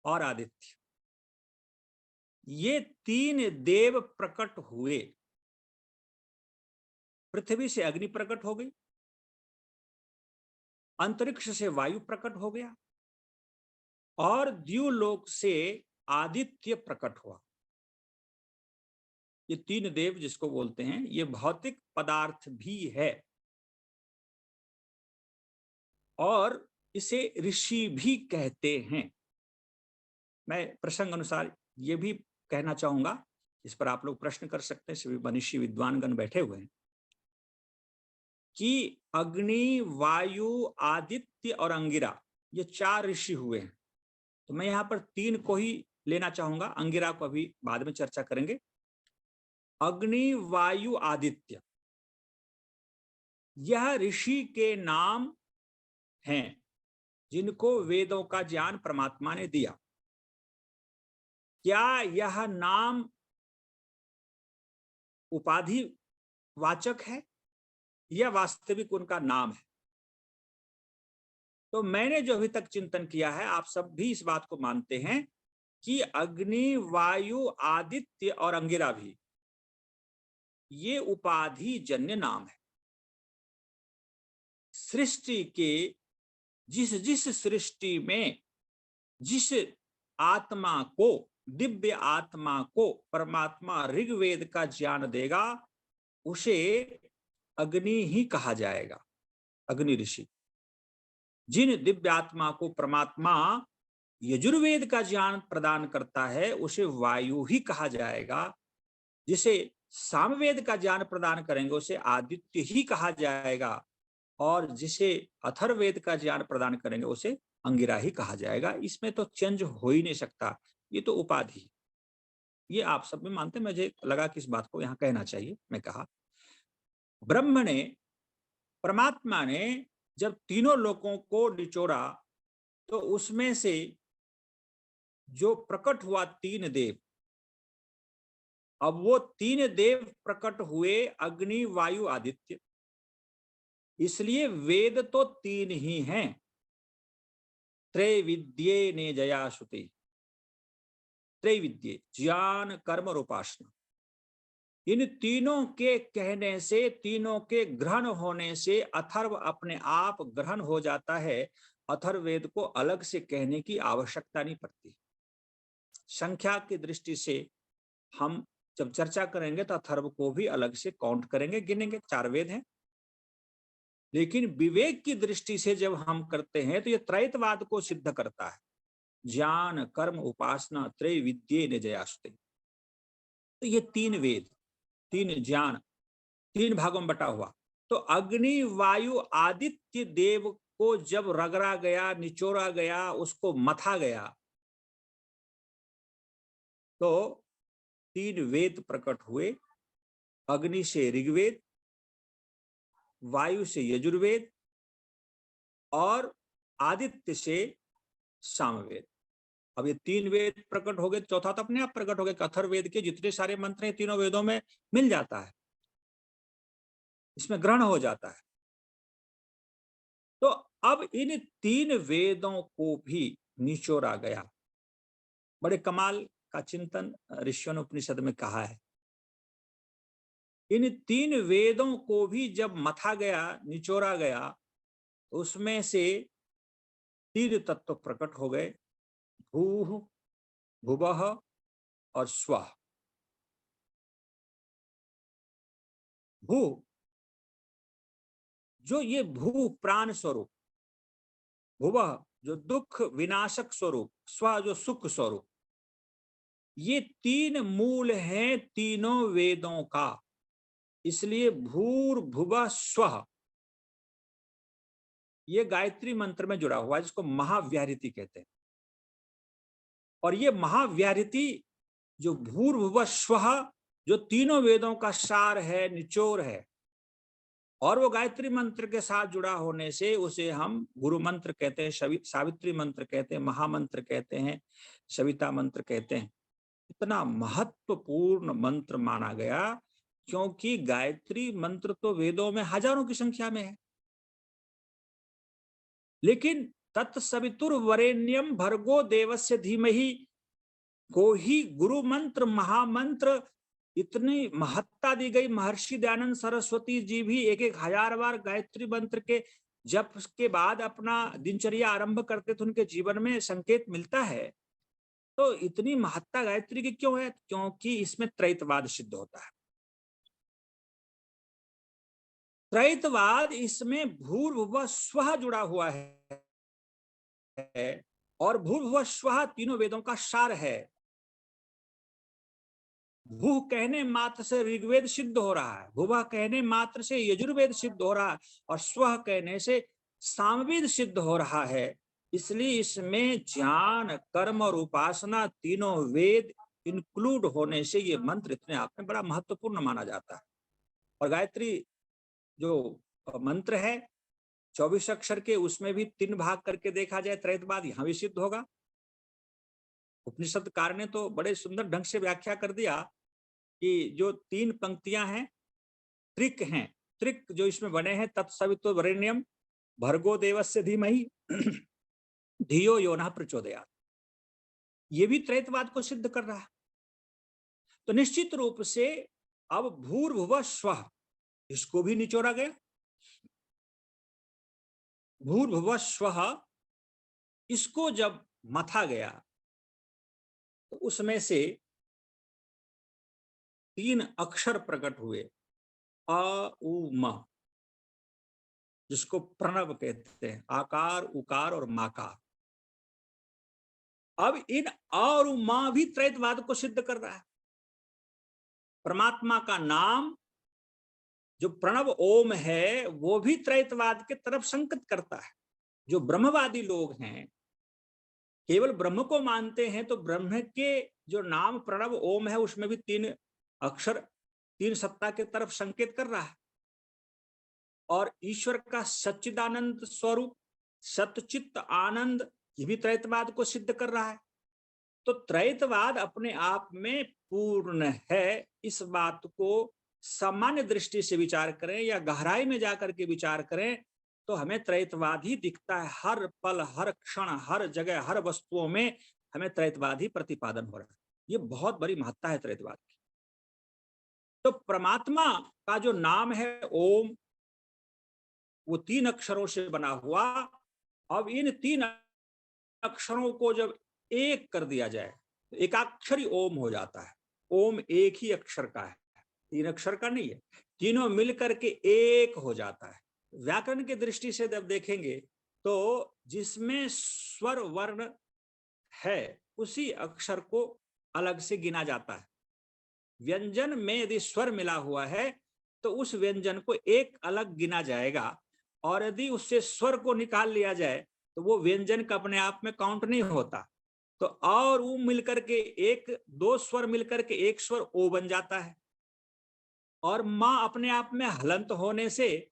[SPEAKER 5] और आदित्य। ये 3 देव प्रकट हुए। पृथ्वी से अग्नि प्रकट हो गई, अंतरिक्ष से वायु प्रकट हो गया और द्युलोक से आदित्य प्रकट हुआ। ये 3 देव जिसको बोलते हैं, ये भौतिक पदार्थ भी है और इसे ऋषि भी कहते हैं। मैं प्रसंग अनुसार ये भी कहना चाहूंगा, इस पर आप लोग प्रश्न कर सकते हैं, सभी मनीषी विद्वानगण बैठे हुए हैं, कि अग्नि, वायु, आदित्य और अंगिरा ये 4 ऋषि हुए हैं। तो मैं यहाँ पर 3 को ही लेना चाहूंगा, अंगिरा को अभी बाद में चर्चा करेंगे। अग्नि, वायु, आदित्य यह ऋषि के नाम हैं जिनको वेदों का ज्ञान परमात्मा ने दिया। क्या यह नाम उपाधि वाचक है या वास्तविक उनका नाम है? तो मैंने जो अभी तक चिंतन किया है, आप सब भी इस बात को मानते हैं कि अग्नि, वायु, आदित्य और अंगिरा भी ये उपाधि जन्य नाम है। सृष्टि के जिस जिस सृष्टि में जिस आत्मा को, दिव्य आत्मा को परमात्मा ऋग्वेद का ज्ञान देगा, उसे अग्नि ही कहा जाएगा, अग्नि ऋषि। जिन दिव्य आत्मा को परमात्मा यजुर्वेद का ज्ञान प्रदान करता है, उसे वायु ही कहा जाएगा। जिसे सामवेद का ज्ञान प्रदान करेंगे, उसे आदित्य ही कहा जाएगा। और जिसे अथर्ववेद का ज्ञान प्रदान करेंगे, उसे अंगिरा ही कहा जाएगा। इसमें तो चेंज हो ही नहीं सकता, ये तो उपाधि। ये आप सब भी मानते हैं, मुझे लगा कि इस बात को यहाँ कहना चाहिए। मैं कहा ब्रह्म ने, परमात्मा ने जब तीनों लोकों को निचोड़ा, तो उसमें से जो प्रकट हुआ 3 देव, अब वो 3 देव प्रकट हुए, अग्नि, वायु, आदित्य। इसलिए वेद तो 3 ही हैं, त्रैविद्ये ने जया श्रुति। त्रैविद्ये ज्ञान, कर्म और उपासना, इन तीनों के कहने से, तीनों के ग्रहण होने से अथर्व अपने आप ग्रहण हो जाता है। अथर्ववेद को अलग से कहने की आवश्यकता नहीं पड़ती। संख्या की दृष्टि से हम जब चर्चा करेंगे तो अथर्व को भी अलग से काउंट करेंगे, गिनेंगे, 4 वेद हैं। लेकिन विवेक की दृष्टि से जब हम करते हैं तो ये त्रैतवाद को सिद्ध करता है। ज्ञान, कर्म, उपासना, त्रैविद्ये ने जयास्ते। तो ये 3 वेद, 3 ज्ञान, 3 भागों में बटा हुआ। तो अग्नि, वायु, आदित्य देव को जब रगड़ा गया, निचोड़ा गया, उसको मथा गया, तो 3 वेद प्रकट हुए। अग्नि से ऋग्वेद, वायु से यजुर्वेद और आदित्य से सामवेद। अब ये 3 वेद प्रकट हो गए, चौथा तो अपने आप प्रकट हो गए। अथर्ववेद के जितने सारे मंत्र हैं, तीनों वेदों में मिल जाता है, इसमें ग्रहण हो जाता है। तो अब इन 3 वेदों को भी निचोड़ा गया। बड़े कमाल का चिंतन ऋषियों ने उपनिषद में कहा है। इन 3 वेदों को भी जब मथा गया, निचोड़ा गया, उसमें से 3 तत्व प्रकट हो गए, भूः, भुवः और स्वः। भू, जो ये भू प्राण स्वरूप, भुवः जो दुख विनाशक स्वरूप, स्व जो सुख स्वरूप, ये 3 मूल हैं तीनों वेदों का। इसलिए भूर्भुवः स्वः ये गायत्री मंत्र में जुड़ा हुआ है, जिसको महाव्याहृति कहते हैं। और ये महाव्याहृति जो भूर्भुवः स्वः, जो तीनों वेदों का सार है, निचोड़ है, और वो गायत्री मंत्र के साथ जुड़ा होने से उसे हम गुरु मंत्र कहते हैं, सावित्री मंत्र कहते हैं, महामंत्र कहते हैं, सविता मंत्र कहते हैं। इतना महत्वपूर्ण मंत्र माना गया, क्योंकि गायत्री मंत्र तो वेदों में हजारों की संख्या में है। लेकिन तत्सवितुर्वरेण्यम भर्गो देवस्य धीमहि को ही गुरु मंत्र, महामंत्र इतनी महत्ता दी गई। महर्षि दयानंद सरस्वती जी भी 1,000 बार गायत्री मंत्र के जप के बाद अपना दिनचर्या आरंभ करते थे, उनके जीवन में संकेत मिलता है। तो इतनी महत्ता गायत्री की क्यों है? क्योंकि इसमें त्रैतवाद सिद्ध होता है। त्रैतवाद, इसमें भूर्भुवः स्वः जुड़ा हुआ है, और भूर्भुवः स्वः तीनों वेदों का सार है। भू कहने मात्र से ऋग्वेद सिद्ध हो रहा है, भुवः कहने मात्र से यजुर्वेद सिद्ध हो रहा है, और स्वः कहने से सामवेद सिद्ध हो रहा है। इसलिए इसमें ज्ञान, कर्म और उपासना तीनों वेद इंक्लूड होने से ये मंत्र इतने आप में बड़ा महत्वपूर्ण माना जाता है। और गायत्री जो मंत्र है 24 अक्षर के, उसमें भी 3 भाग करके देखा जाए त्रैतवाद, यहाँ भी सिद्ध होगा। उपनिषदकार ने तो बड़े सुंदर ढंग से व्याख्या कर दिया कि जो 3 पंक्तियां हैं त्रिक हैं, त्रिक जो इसमें बने हैं, तत्सवितुर्वरेण्यम भर्गो देवस्य धीमहि धियो यो नः प्रचोदयात्, ये भी त्रैतवाद को सिद्ध कर रहा है। तो निश्चित रूप से अब भूर्भुवः स्वः, इसको भी निचोड़ा गया। भूर्भुवः स्वः, इसको जब मथा गया तो उसमें से 3 अक्षर प्रकट हुए, अ उ म, जिसको प्रणव कहते हैं, आकार, उकार और माकार। अब इन अ और मा भी त्रैतवाद को सिद्ध कर रहा है। परमात्मा का नाम जो प्रणव ओम है वो भी त्रैतवाद के तरफ संकेत करता है। जो ब्रह्मवादी लोग हैं, केवल ब्रह्म को मानते हैं, तो ब्रह्म के जो नाम प्रणव ओम है उसमें भी 3 अक्षर 3 सत्ता के तरफ संकेत कर रहा है। और ईश्वर का सच्चिदानंद स्वरूप सतचित्त आनंद, ये भी त्रैतवाद को सिद्ध कर रहा है। तो त्रैतवाद अपने आप में पूर्ण है। इस बात को सामान्य दृष्टि से विचार करें या गहराई में जाकर के विचार करें तो हमें त्रैतवाद ही दिखता है। हर पल, हर क्षण, हर जगह, हर वस्तुओं में हमें त्रैतवाद ही प्रतिपादन हो रहा है। ये बहुत बड़ी महत्ता है त्रैतवाद की। तो परमात्मा का जो नाम है ओम, वो 3 अक्षरों से बना हुआ। अब इन 3 अक्षरों को जब एक कर दिया जाए तो एकाक्षरी ओम हो जाता है। ओम एक ही अक्षर का है, 3 अक्षर का नहीं है, तीनों मिलकर के एक हो जाता है। व्याकरण की दृष्टि से जब देखेंगे तो जिसमें स्वर वर्ण है उसी अक्षर को अलग से गिना जाता है। व्यंजन में यदि स्वर मिला हुआ है तो उस व्यंजन को एक अलग गिना जाएगा, और यदि उससे स्वर को निकाल लिया जाए तो वो व्यंजन का अपने आप में काउंट नहीं होता। तो और ऊ मिलकर के 2 स्वर मिलकर के एक स्वर ओ बन जाता है, और मां अपने आप में हलंत होने से,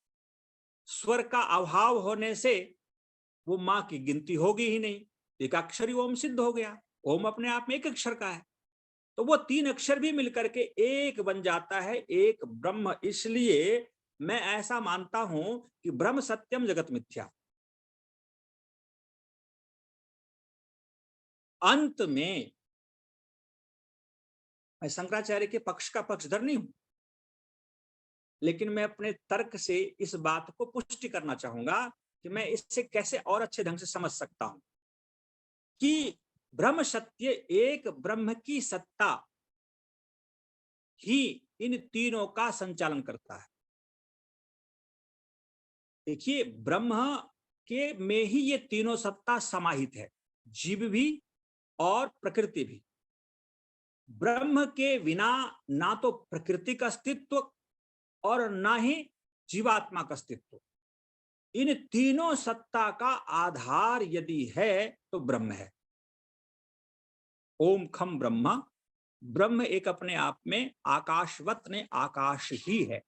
[SPEAKER 5] स्वर का अभाव होने से वो मां की गिनती होगी ही नहीं, एकाक्षरी ओम सिद्ध हो गया। ओम अपने आप में एक अक्षर का है, तो वो 3 अक्षर भी मिलकर के एक बन जाता है, एक ब्रह्म। इसलिए मैं ऐसा मानता हूं कि ब्रह्म सत्यम जगत मिथ्या। अंत में मैं शंकराचार्य के पक्ष का पक्षधर नहीं हूं, लेकिन मैं अपने तर्क से इस बात को पुष्टि करना चाहूंगा कि मैं इससे कैसे और अच्छे ढंग से समझ सकता हूं कि ब्रह्म सत्य, एक ब्रह्म की सत्ता ही इन तीनों का संचालन करता है। देखिए, ब्रह्म के में ही ये तीनों सत्ता समाहित है, जीव भी और प्रकृति भी। ब्रह्म के बिना ना तो प्रकृति का अस्तित्व और ना ही जीवात्मा का अस्तित्व। इन तीनों सत्ता का आधार यदि है तो ब्रह्म है। ओम खम ब्रह्मा, ब्रह्म एक अपने आप में आकाशवत ने आकाश ही है।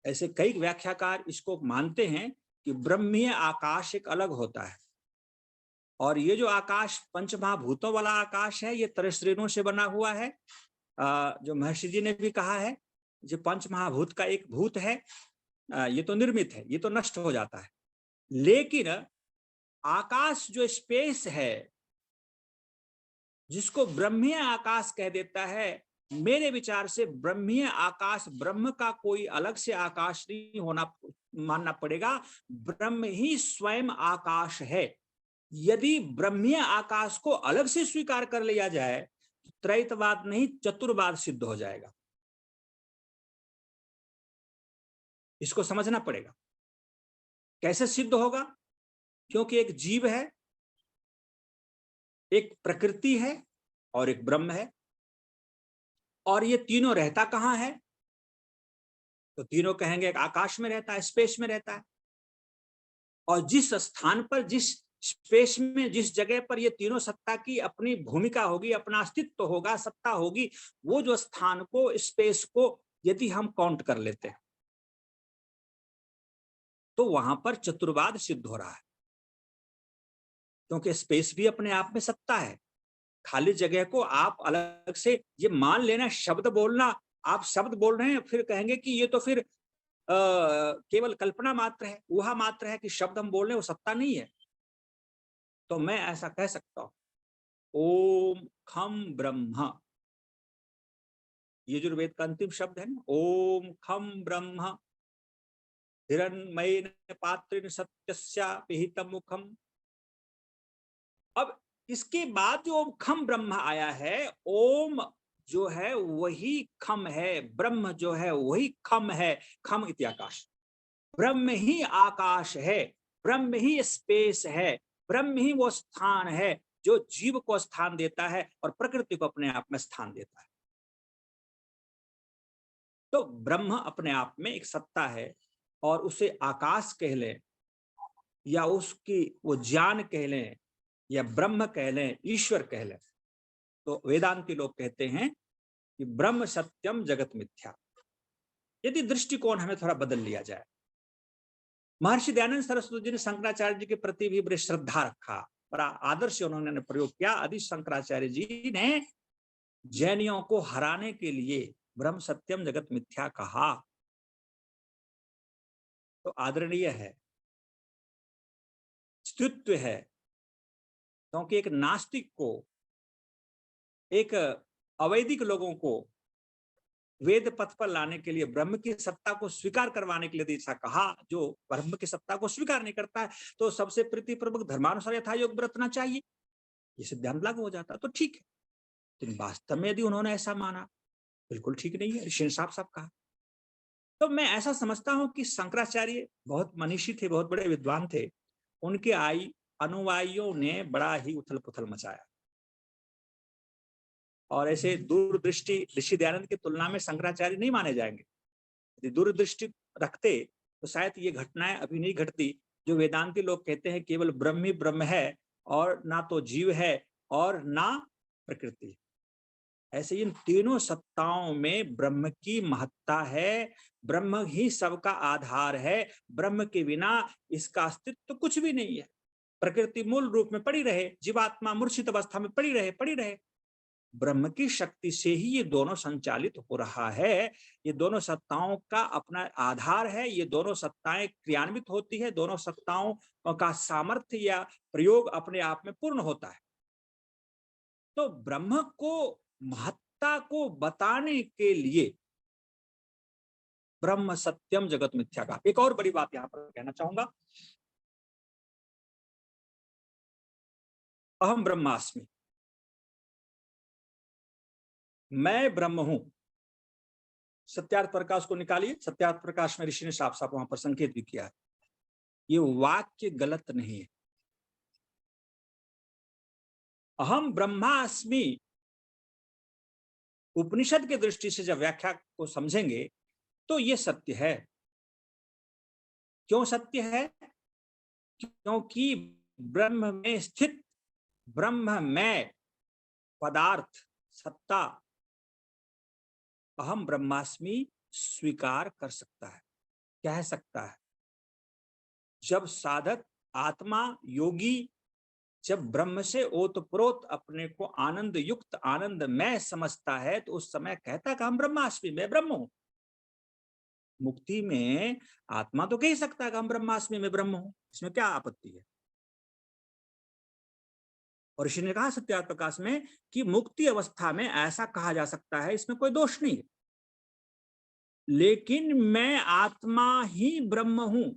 [SPEAKER 5] ऐसे कई व्याख्याकार इसको मानते हैं कि ब्रह्मीय आकाश एक अलग होता है, और ये जो आकाश पंचमहाभूतों वाला आकाश है ये तरश्रेणों से बना हुआ है। जो महर्षि जी ने भी कहा है, जो पंचमहाभूत का एक भूत है, ये तो निर्मित है, ये तो नष्ट हो जाता है। लेकिन आकाश जो स्पेस है, जिसको ब्रह्मीय आकाश कह देता है, मेरे विचार से ब्रह्मीय आकाश ब्रह्म का कोई अलग से आकाश नहीं होना मानना पड़ेगा। ब्रह्म ही स्वयं आकाश है। यदि ब्रह्मीय आकाश को अलग से स्वीकार कर लिया जाए तो त्रैतवाद नहीं चतुर्वाद सिद्ध हो जाएगा। इसको समझना पड़ेगा। कैसे सिद्ध होगा? क्योंकि एक जीव है, एक प्रकृति है और एक ब्रह्म है। और ये तीनों रहता कहाँ है? तो तीनों कहेंगे आकाश में रहता है, स्पेस में रहता है। और जिस स्थान पर, जिस स्पेस में, जिस जगह पर ये तीनों सत्ता की अपनी भूमिका होगी, अपना अस्तित्व होगा, सत्ता होगी, वो जो स्थान को, स्पेस को यदि हम काउंट कर लेते हैं तो वहां पर चतुर्वाद सिद्ध हो रहा है, क्योंकि स्पेस भी अपने आप में सत्ता है। खाली जगह को आप अलग से ये मान लेना, शब्द बोलना, आप शब्द बोल रहे हैं, फिर कहेंगे कि ये तो फिर केवल कल्पना मात्र है, ऊहा मात्र है कि शब्द हम बोल रहे हैं, वो सत्ता नहीं है। तो मैं ऐसा कह सकता हूं, ओम खम ब्रह्म, यजुर्वेद का अंतिम शब्द है ना, ओम खम ब्रह्म हिरण्मयेन पात्रेण सत्यस्या पिहितम मुखम। अब इसके बाद जो ओम खम ब्रह्म आया है, ओम जो है वही खम है, ब्रह्म जो है वही खम है। खम इति आकाश, ब्रह्म ही आकाश है, ब्रह्म ही स्पेस है, ब्रह्म ही वो स्थान है जो जीव को स्थान देता है और प्रकृति को अपने आप में स्थान देता है। तो ब्रह्म अपने आप में एक सत्ता है, और उसे आकाश कह लें या उसकी वो ज्ञान कह लें या ब्रह्म कह लें, ईश्वर कह लें, तो वेदांती लोग कहते हैं कि ब्रह्म सत्यम जगत मिथ्या। यदि दृष्टिकोण हमें थोड़ा बदल लिया जाए, महर्षि दयानंद सरस्वती जी ने शंकराचार्य जी के प्रति भी बड़ी श्रद्धा रखा, बड़ा आदर से उन्होंने प्रयोग किया। आदि शंकराचार्य जी ने जैनियों को हराने के लिए ब्रह्म सत्यम जगत मिथ्या कहा, तो आदरणीय है, स्तुत्व है। क्योंकि एक नास्तिक को, एक अवैदिक लोगों को वेद पथ पर लाने के लिए, ब्रह्म की सत्ता को स्वीकार करवाने के लिए ऐसा कहा, जो ब्रह्म की सत्ता को स्वीकार नहीं करता है तो सबसे प्रीतिपूर्वक धर्मानुसार यथा योग बरतना चाहिए, ये सिद्धांत लागू हो जाता, तो ठीक है। लेकिन वास्तव में यदि उन्होंने ऐसा माना, बिल्कुल ठीक नहीं है, ऋषि साहब कहा। तो मैं ऐसा समझता हूं कि शंकराचार्य बहुत मनीषी थे, बहुत बड़े विद्वान थे, उनके अनुयायियों ने बड़ा ही उथल पुथल मचाया, और ऐसे दूरदृष्टि ऋषि दयानंद की तुलना में शंकराचार्य नहीं माने जाएंगे। यदि दूरदृष्टि रखते तो शायद ये घटनाएं अभी नहीं घटती, जो वेदांती लोग कहते हैं केवल ब्रह्म ही ब्रह्म है, और ना तो जीव है और ना प्रकृति। ऐसे इन तीनों सत्ताओं में ब्रह्म की महत्ता है, ब्रह्म ही सबका आधार है, ब्रह्म के बिना इसका अस्तित्व कुछ भी नहीं है। प्रकृति मूल रूप में पड़ी रहे, जीवात्मा मूर्छित अवस्था में पड़ी रहे, ब्रह्म की शक्ति से ही ये दोनों संचालित हो रहा है। ये दोनों सत्ताओं का अपना आधार है, ये दोनों सत्ताएं क्रियान्वित होती है, दोनों सत्ताओं का सामर्थ्य या प्रयोग अपने आप में पूर्ण होता है। तो ब्रह्म को महत्ता को बताने के लिए ब्रह्म सत्यम जगत मिथ्या का। एक और बड़ी बात यहां पर कहना चाहूंगा, अहम ब्रह्मास्मि, मैं ब्रह्म हूं। सत्यार्थ प्रकाश को निकालिए, सत्यार्थ प्रकाश में ऋषि ने साफ साफ वहां पर संकेत भी किया है, ये वाक्य गलत नहीं है। अहम ब्रह्मास्मि उपनिषद की दृष्टि से जब व्याख्या को समझेंगे तो ये सत्य है। क्यों सत्य है? क्योंकि ब्रह्म में स्थित, ब्रह्म में पदार्थ, सत्ता अहम ब्रह्मास्मि स्वीकार कर सकता है, कह सकता है। जब साधक, आत्मा, योगी जब ब्रह्म से ओतप्रोत अपने को आनंद युक्त, आनंदमय समझता है, तो उस समय कहता है कि हम ब्रह्मास्मि, मैं ब्रह्म हूं। मुक्ति में आत्मा तो कह सकता है कि हम ब्रह्मास्मि, मैं ब्रह्म हूं, इसमें क्या आपत्ति है? और ऋषि ने कहा सत्यार्थ प्रकाश में कि मुक्ति अवस्था में ऐसा कहा जा सकता है, इसमें कोई दोष नहीं है। लेकिन मैं आत्मा ही ब्रह्म हूं,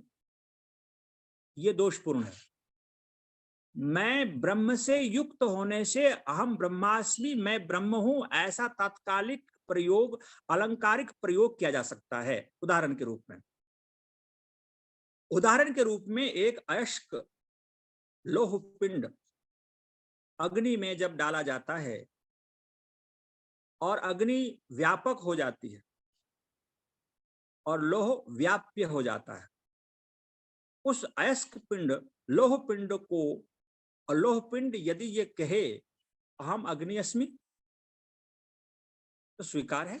[SPEAKER 5] यह दोषपूर्ण है। मैं ब्रह्म से युक्त होने से अहम ब्रह्मास्मि, मैं ब्रह्म हूं, ऐसा तात्कालिक प्रयोग, अलंकारिक प्रयोग किया जा सकता है। उदाहरण के रूप में एक अयस्क लोह पिंड अग्नि में जब डाला जाता है और अग्नि व्यापक हो जाती है और लोह व्याप्य हो जाता है। उस अयस्क पिंड लोह पिंड को, और लोह पिंड यदि ये कहे अहम अग्नि अस्मि, तो स्वीकार है।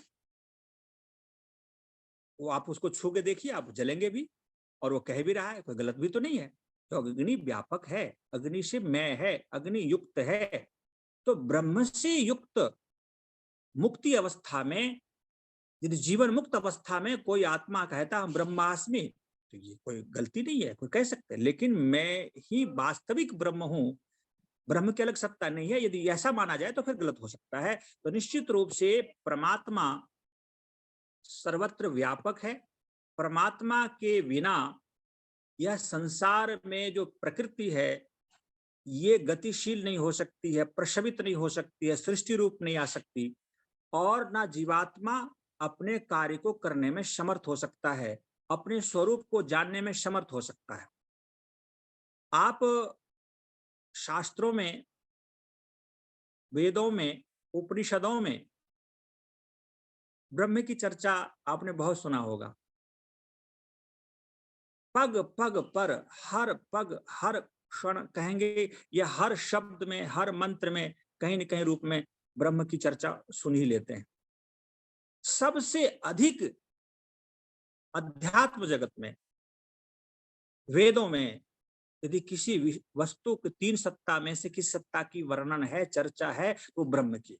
[SPEAKER 5] वो आप उसको छू के देखिए, आप जलेंगे भी, और वो कह भी रहा है, कोई गलत भी तो नहीं है। तो अग्नि व्यापक है, अग्नि से मैं है, अग्नि युक्त है। तो ब्रह्म से युक्त मुक्ति अवस्था में, यदि जीवन मुक्त अवस्था में कोई आत्मा कहता हम ब्रह्मास्मि, तो ये कोई गलती नहीं है, कोई कह सकते हैं। लेकिन मैं ही वास्तविक ब्रह्म हूं, ब्रह्म की अलग सत्ता नहीं है, यदि ऐसा माना जाए तो फिर गलत हो सकता है। तो निश्चित रूप से परमात्मा सर्वत्र व्यापक है। परमात्मा के बिना यह संसार में जो प्रकृति है ये गतिशील नहीं हो सकती है, प्रशमित नहीं हो सकती है, सृष्टि रूप नहीं आ सकती, और ना जीवात्मा अपने कार्य को करने में समर्थ हो सकता है, अपने स्वरूप को जानने में समर्थ हो सकता है। आप शास्त्रों में, वेदों में, उपनिषदों में ब्रह्म की चर्चा आपने बहुत सुना होगा। पग पग पर, हर पग हर क्षण कहेंगे, या हर शब्द में, हर मंत्र में कहीं न कहीं रूप में ब्रह्म की चर्चा सुन ही लेते हैं। सबसे अधिक अध्यात्म जगत में, वेदों में, यदि किसी वस्तु की 3 सत्ता में से किस सत्ता की वर्णन है, चर्चा है, वो ब्रह्म की।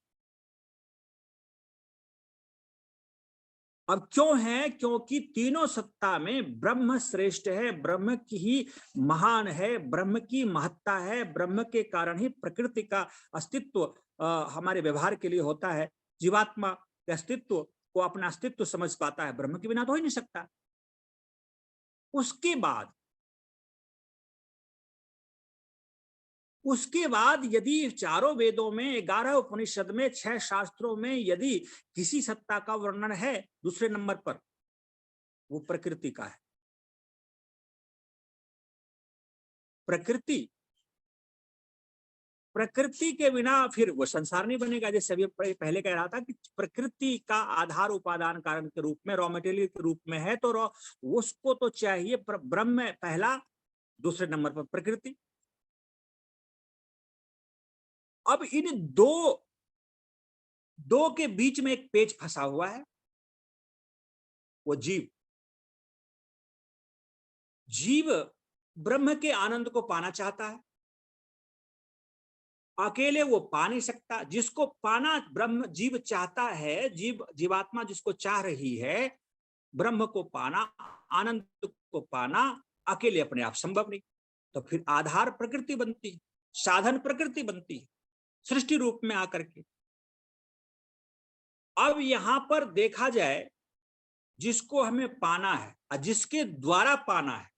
[SPEAKER 5] अब क्यों है? क्योंकि तीनों सत्ता में ब्रह्म श्रेष्ठ है, ब्रह्म की ही महान है, ब्रह्म की महत्ता है, ब्रह्म के कारण ही प्रकृति का अस्तित्व हमारे व्यवहार के लिए होता है। जीवात्मा के अस्तित्व को अपना अस्तित्व समझ पाता है, ब्रह्म के बिना तो हो ही नहीं सकता। उसके बाद यदि चारों वेदों में, 11 उपनिषद में, 6 शास्त्रों में यदि किसी सत्ता का वर्णन है, दूसरे नंबर पर वो प्रकृति का है। प्रकृति के बिना फिर वो संसार नहीं बनेगा। जैसे अभी पहले कह रहा था कि प्रकृति का आधार उपादान कारण के रूप में, रॉ मटेरियल के रूप में है, तो उसको तो चाहिए ब्रह्म पहला, दूसरे नंबर पर प्रकृति। अब इन दो के बीच में एक पेच फंसा हुआ है, वो जीव ब्रह्म के आनंद को पाना चाहता है, अकेले वो पा नहीं सकता। जिसको पाना ब्रह्म जीव चाहता है, जीवात्मा जिसको चाह रही है, ब्रह्म को पाना, आनंद को पाना, अकेले अपने आप संभव नहीं। तो फिर आधार प्रकृति बनती है, साधन प्रकृति बनती है, सृष्टि रूप में आकर के। अब यहां पर देखा जाए, जिसको हमें पाना है और जिसके द्वारा पाना है,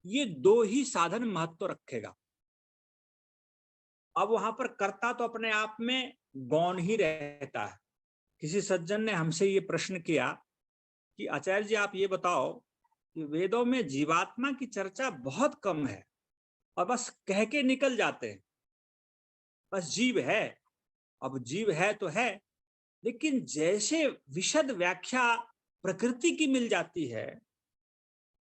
[SPEAKER 5] ये दो ही साधन महत्व रखेगा। अब वहां पर कर्ता तो अपने आप में गौण ही रहता है। किसी सज्जन ने हमसे ये प्रश्न किया कि आचार्य जी, आप ये बताओ कि वेदों में जीवात्मा की चर्चा बहुत कम है और बस कह के निकल जाते हैं, बस जीव है। अब जीव है तो है, लेकिन जैसे विशद व्याख्या प्रकृति की मिल जाती है,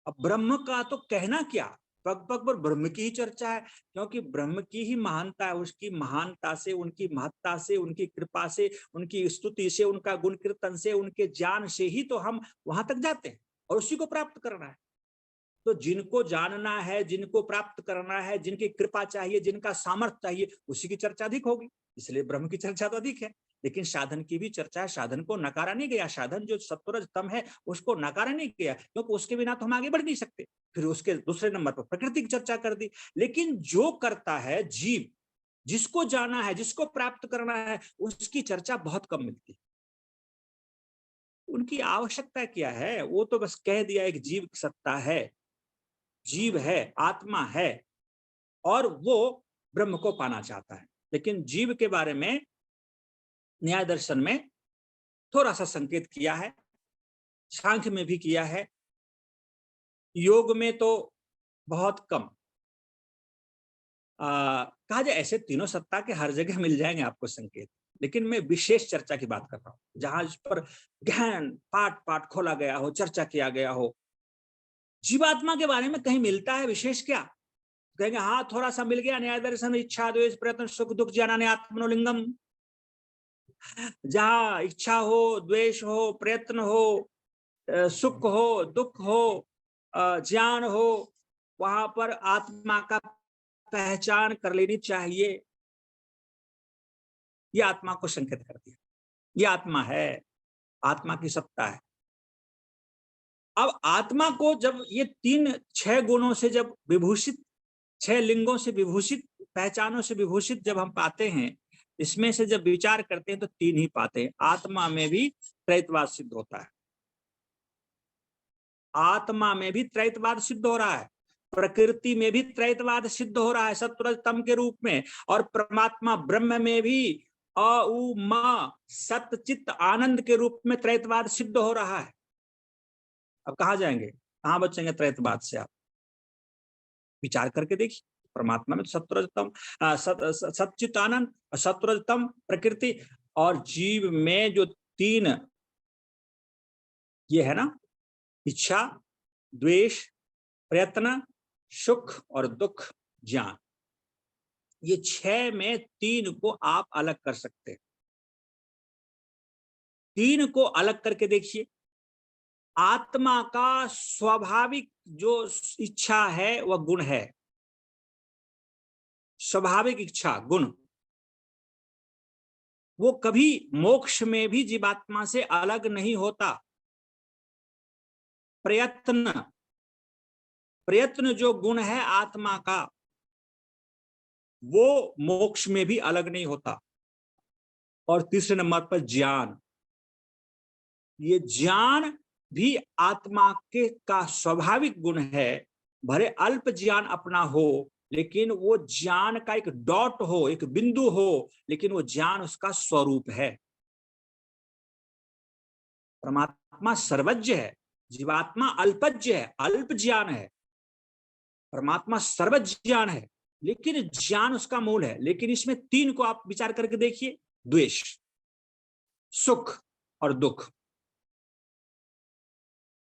[SPEAKER 5] अब ब्रह्म का तो कहना क्या, पग पग पर ब्रह्म की ही चर्चा है। क्योंकि ब्रह्म की ही महानता है, उसकी महानता से, उनकी महत्ता से, उनकी कृपा से, उनकी स्तुति से, उनका गुण कीर्तन से, उनके ज्ञान से ही तो हम वहां तक जाते हैं और उसी को प्राप्त करना है। तो जिनको जानना है, जिनको प्राप्त करना है, जिनकी कृपा चाहिए, जिनका सामर्थ्य चाहिए, उसी की चर्चा अधिक होगी। इसलिए ब्रह्म की चर्चा तो अधिक है। लेकिन साधन की भी चर्चा है, साधन को नकारा नहीं गया। साधन जो सत्वरज तम है उसको नकारा नहीं गया, क्योंकि उसके बिना तो हम आगे बढ़ नहीं सकते। फिर उसके दूसरे नंबर पर प्रकृति की चर्चा कर दी। लेकिन जो करता है जीव, जिसको जाना है, जिसको प्राप्त करना है, उसकी चर्चा बहुत कम मिलती है। उनकी आवश्यकता क्या है? वो तो बस कह दिया एक जीव सत्ता है, जीव है, आत्मा है, और वो ब्रह्म को पाना चाहता है। लेकिन जीव के बारे में न्याय दर्शन में थोड़ा सा संकेत किया है, सांख्य में भी किया है, योग में तो बहुत कम। कहा जाए ऐसे तीनों सत्ता के हर जगह मिल जाएंगे आपको संकेत, लेकिन मैं विशेष चर्चा की बात कर रहा हूं जहां इस पर गहन पाठ पाठ खोला गया हो, चर्चा किया गया हो। जीवात्मा के बारे में कहीं मिलता है विशेष क्या? कहेंगे हाँ थोड़ा सा मिल गया, न्याय दर्शन इच्छा द्वेष प्रयत्न सुख दुख ज्ञानानि आत्मनोलिंगम। जहां इच्छा हो, द्वेष हो, प्रयत्न हो, सुख हो, दुख हो, ज्ञान हो, वहां पर आत्मा का पहचान कर लेनी चाहिए। ये आत्मा को संकेत कर दिया, ये आत्मा है, आत्मा की सत्ता है। अब आत्मा को जब ये 6 गुणों से जब विभूषित, 6 लिंगों से विभूषित, पहचानों से विभूषित जब हम पाते हैं, इसमें से जब विचार करते हैं तो 3 ही पाते हैं। आत्मा में भी त्रैतवाद सिद्ध होता है, आत्मा में भी त्रैतवाद सिद्ध हो रहा है, प्रकृति में भी त्रैतवाद सिद्ध हो रहा है सत्वरजतम के रूप में, और परमात्मा ब्रह्म में भी अ उ म सत चित्त आनंद के रूप में त्रैतवाद सिद्ध हो रहा है। अब कहाँ जाएंगे, कहाँ बचेंगे त्रैतवाद से? आप विचार करके देखिए। परमात्मा में सत्वरजतम सच्चित आनंद, सत्वरजतम प्रकृति, और जीव में जो 3 ये है ना, इच्छा द्वेष प्रयत्न सुख और दुख ज्ञान, ये 6 में 3 को आप अलग कर सकते हैं। 3 को अलग करके देखिए। आत्मा का स्वाभाविक जो इच्छा है वह गुण है, स्वाभाविक इच्छा गुण, वो कभी मोक्ष में भी जीवात्मा से अलग नहीं होता। प्रयत्न, प्रयत्न जो गुण है आत्मा का, वो मोक्ष में भी अलग नहीं होता। और तीसरे नंबर पर ज्ञान, ये ज्ञान भी आत्मा के का स्वाभाविक गुण है। भले अल्प ज्ञान अपना हो, लेकिन वो ज्ञान का एक डॉट हो, एक बिंदु हो, लेकिन वो ज्ञान उसका स्वरूप है। परमात्मा सर्वज्ञ है, जीवात्मा अल्पज्ञ है, अल्प ज्ञान है। परमात्मा सर्वज्ञान है, लेकिन ज्ञान उसका मूल है। लेकिन इसमें 3 को आप विचार करके देखिए, द्वेष, सुख और दुख,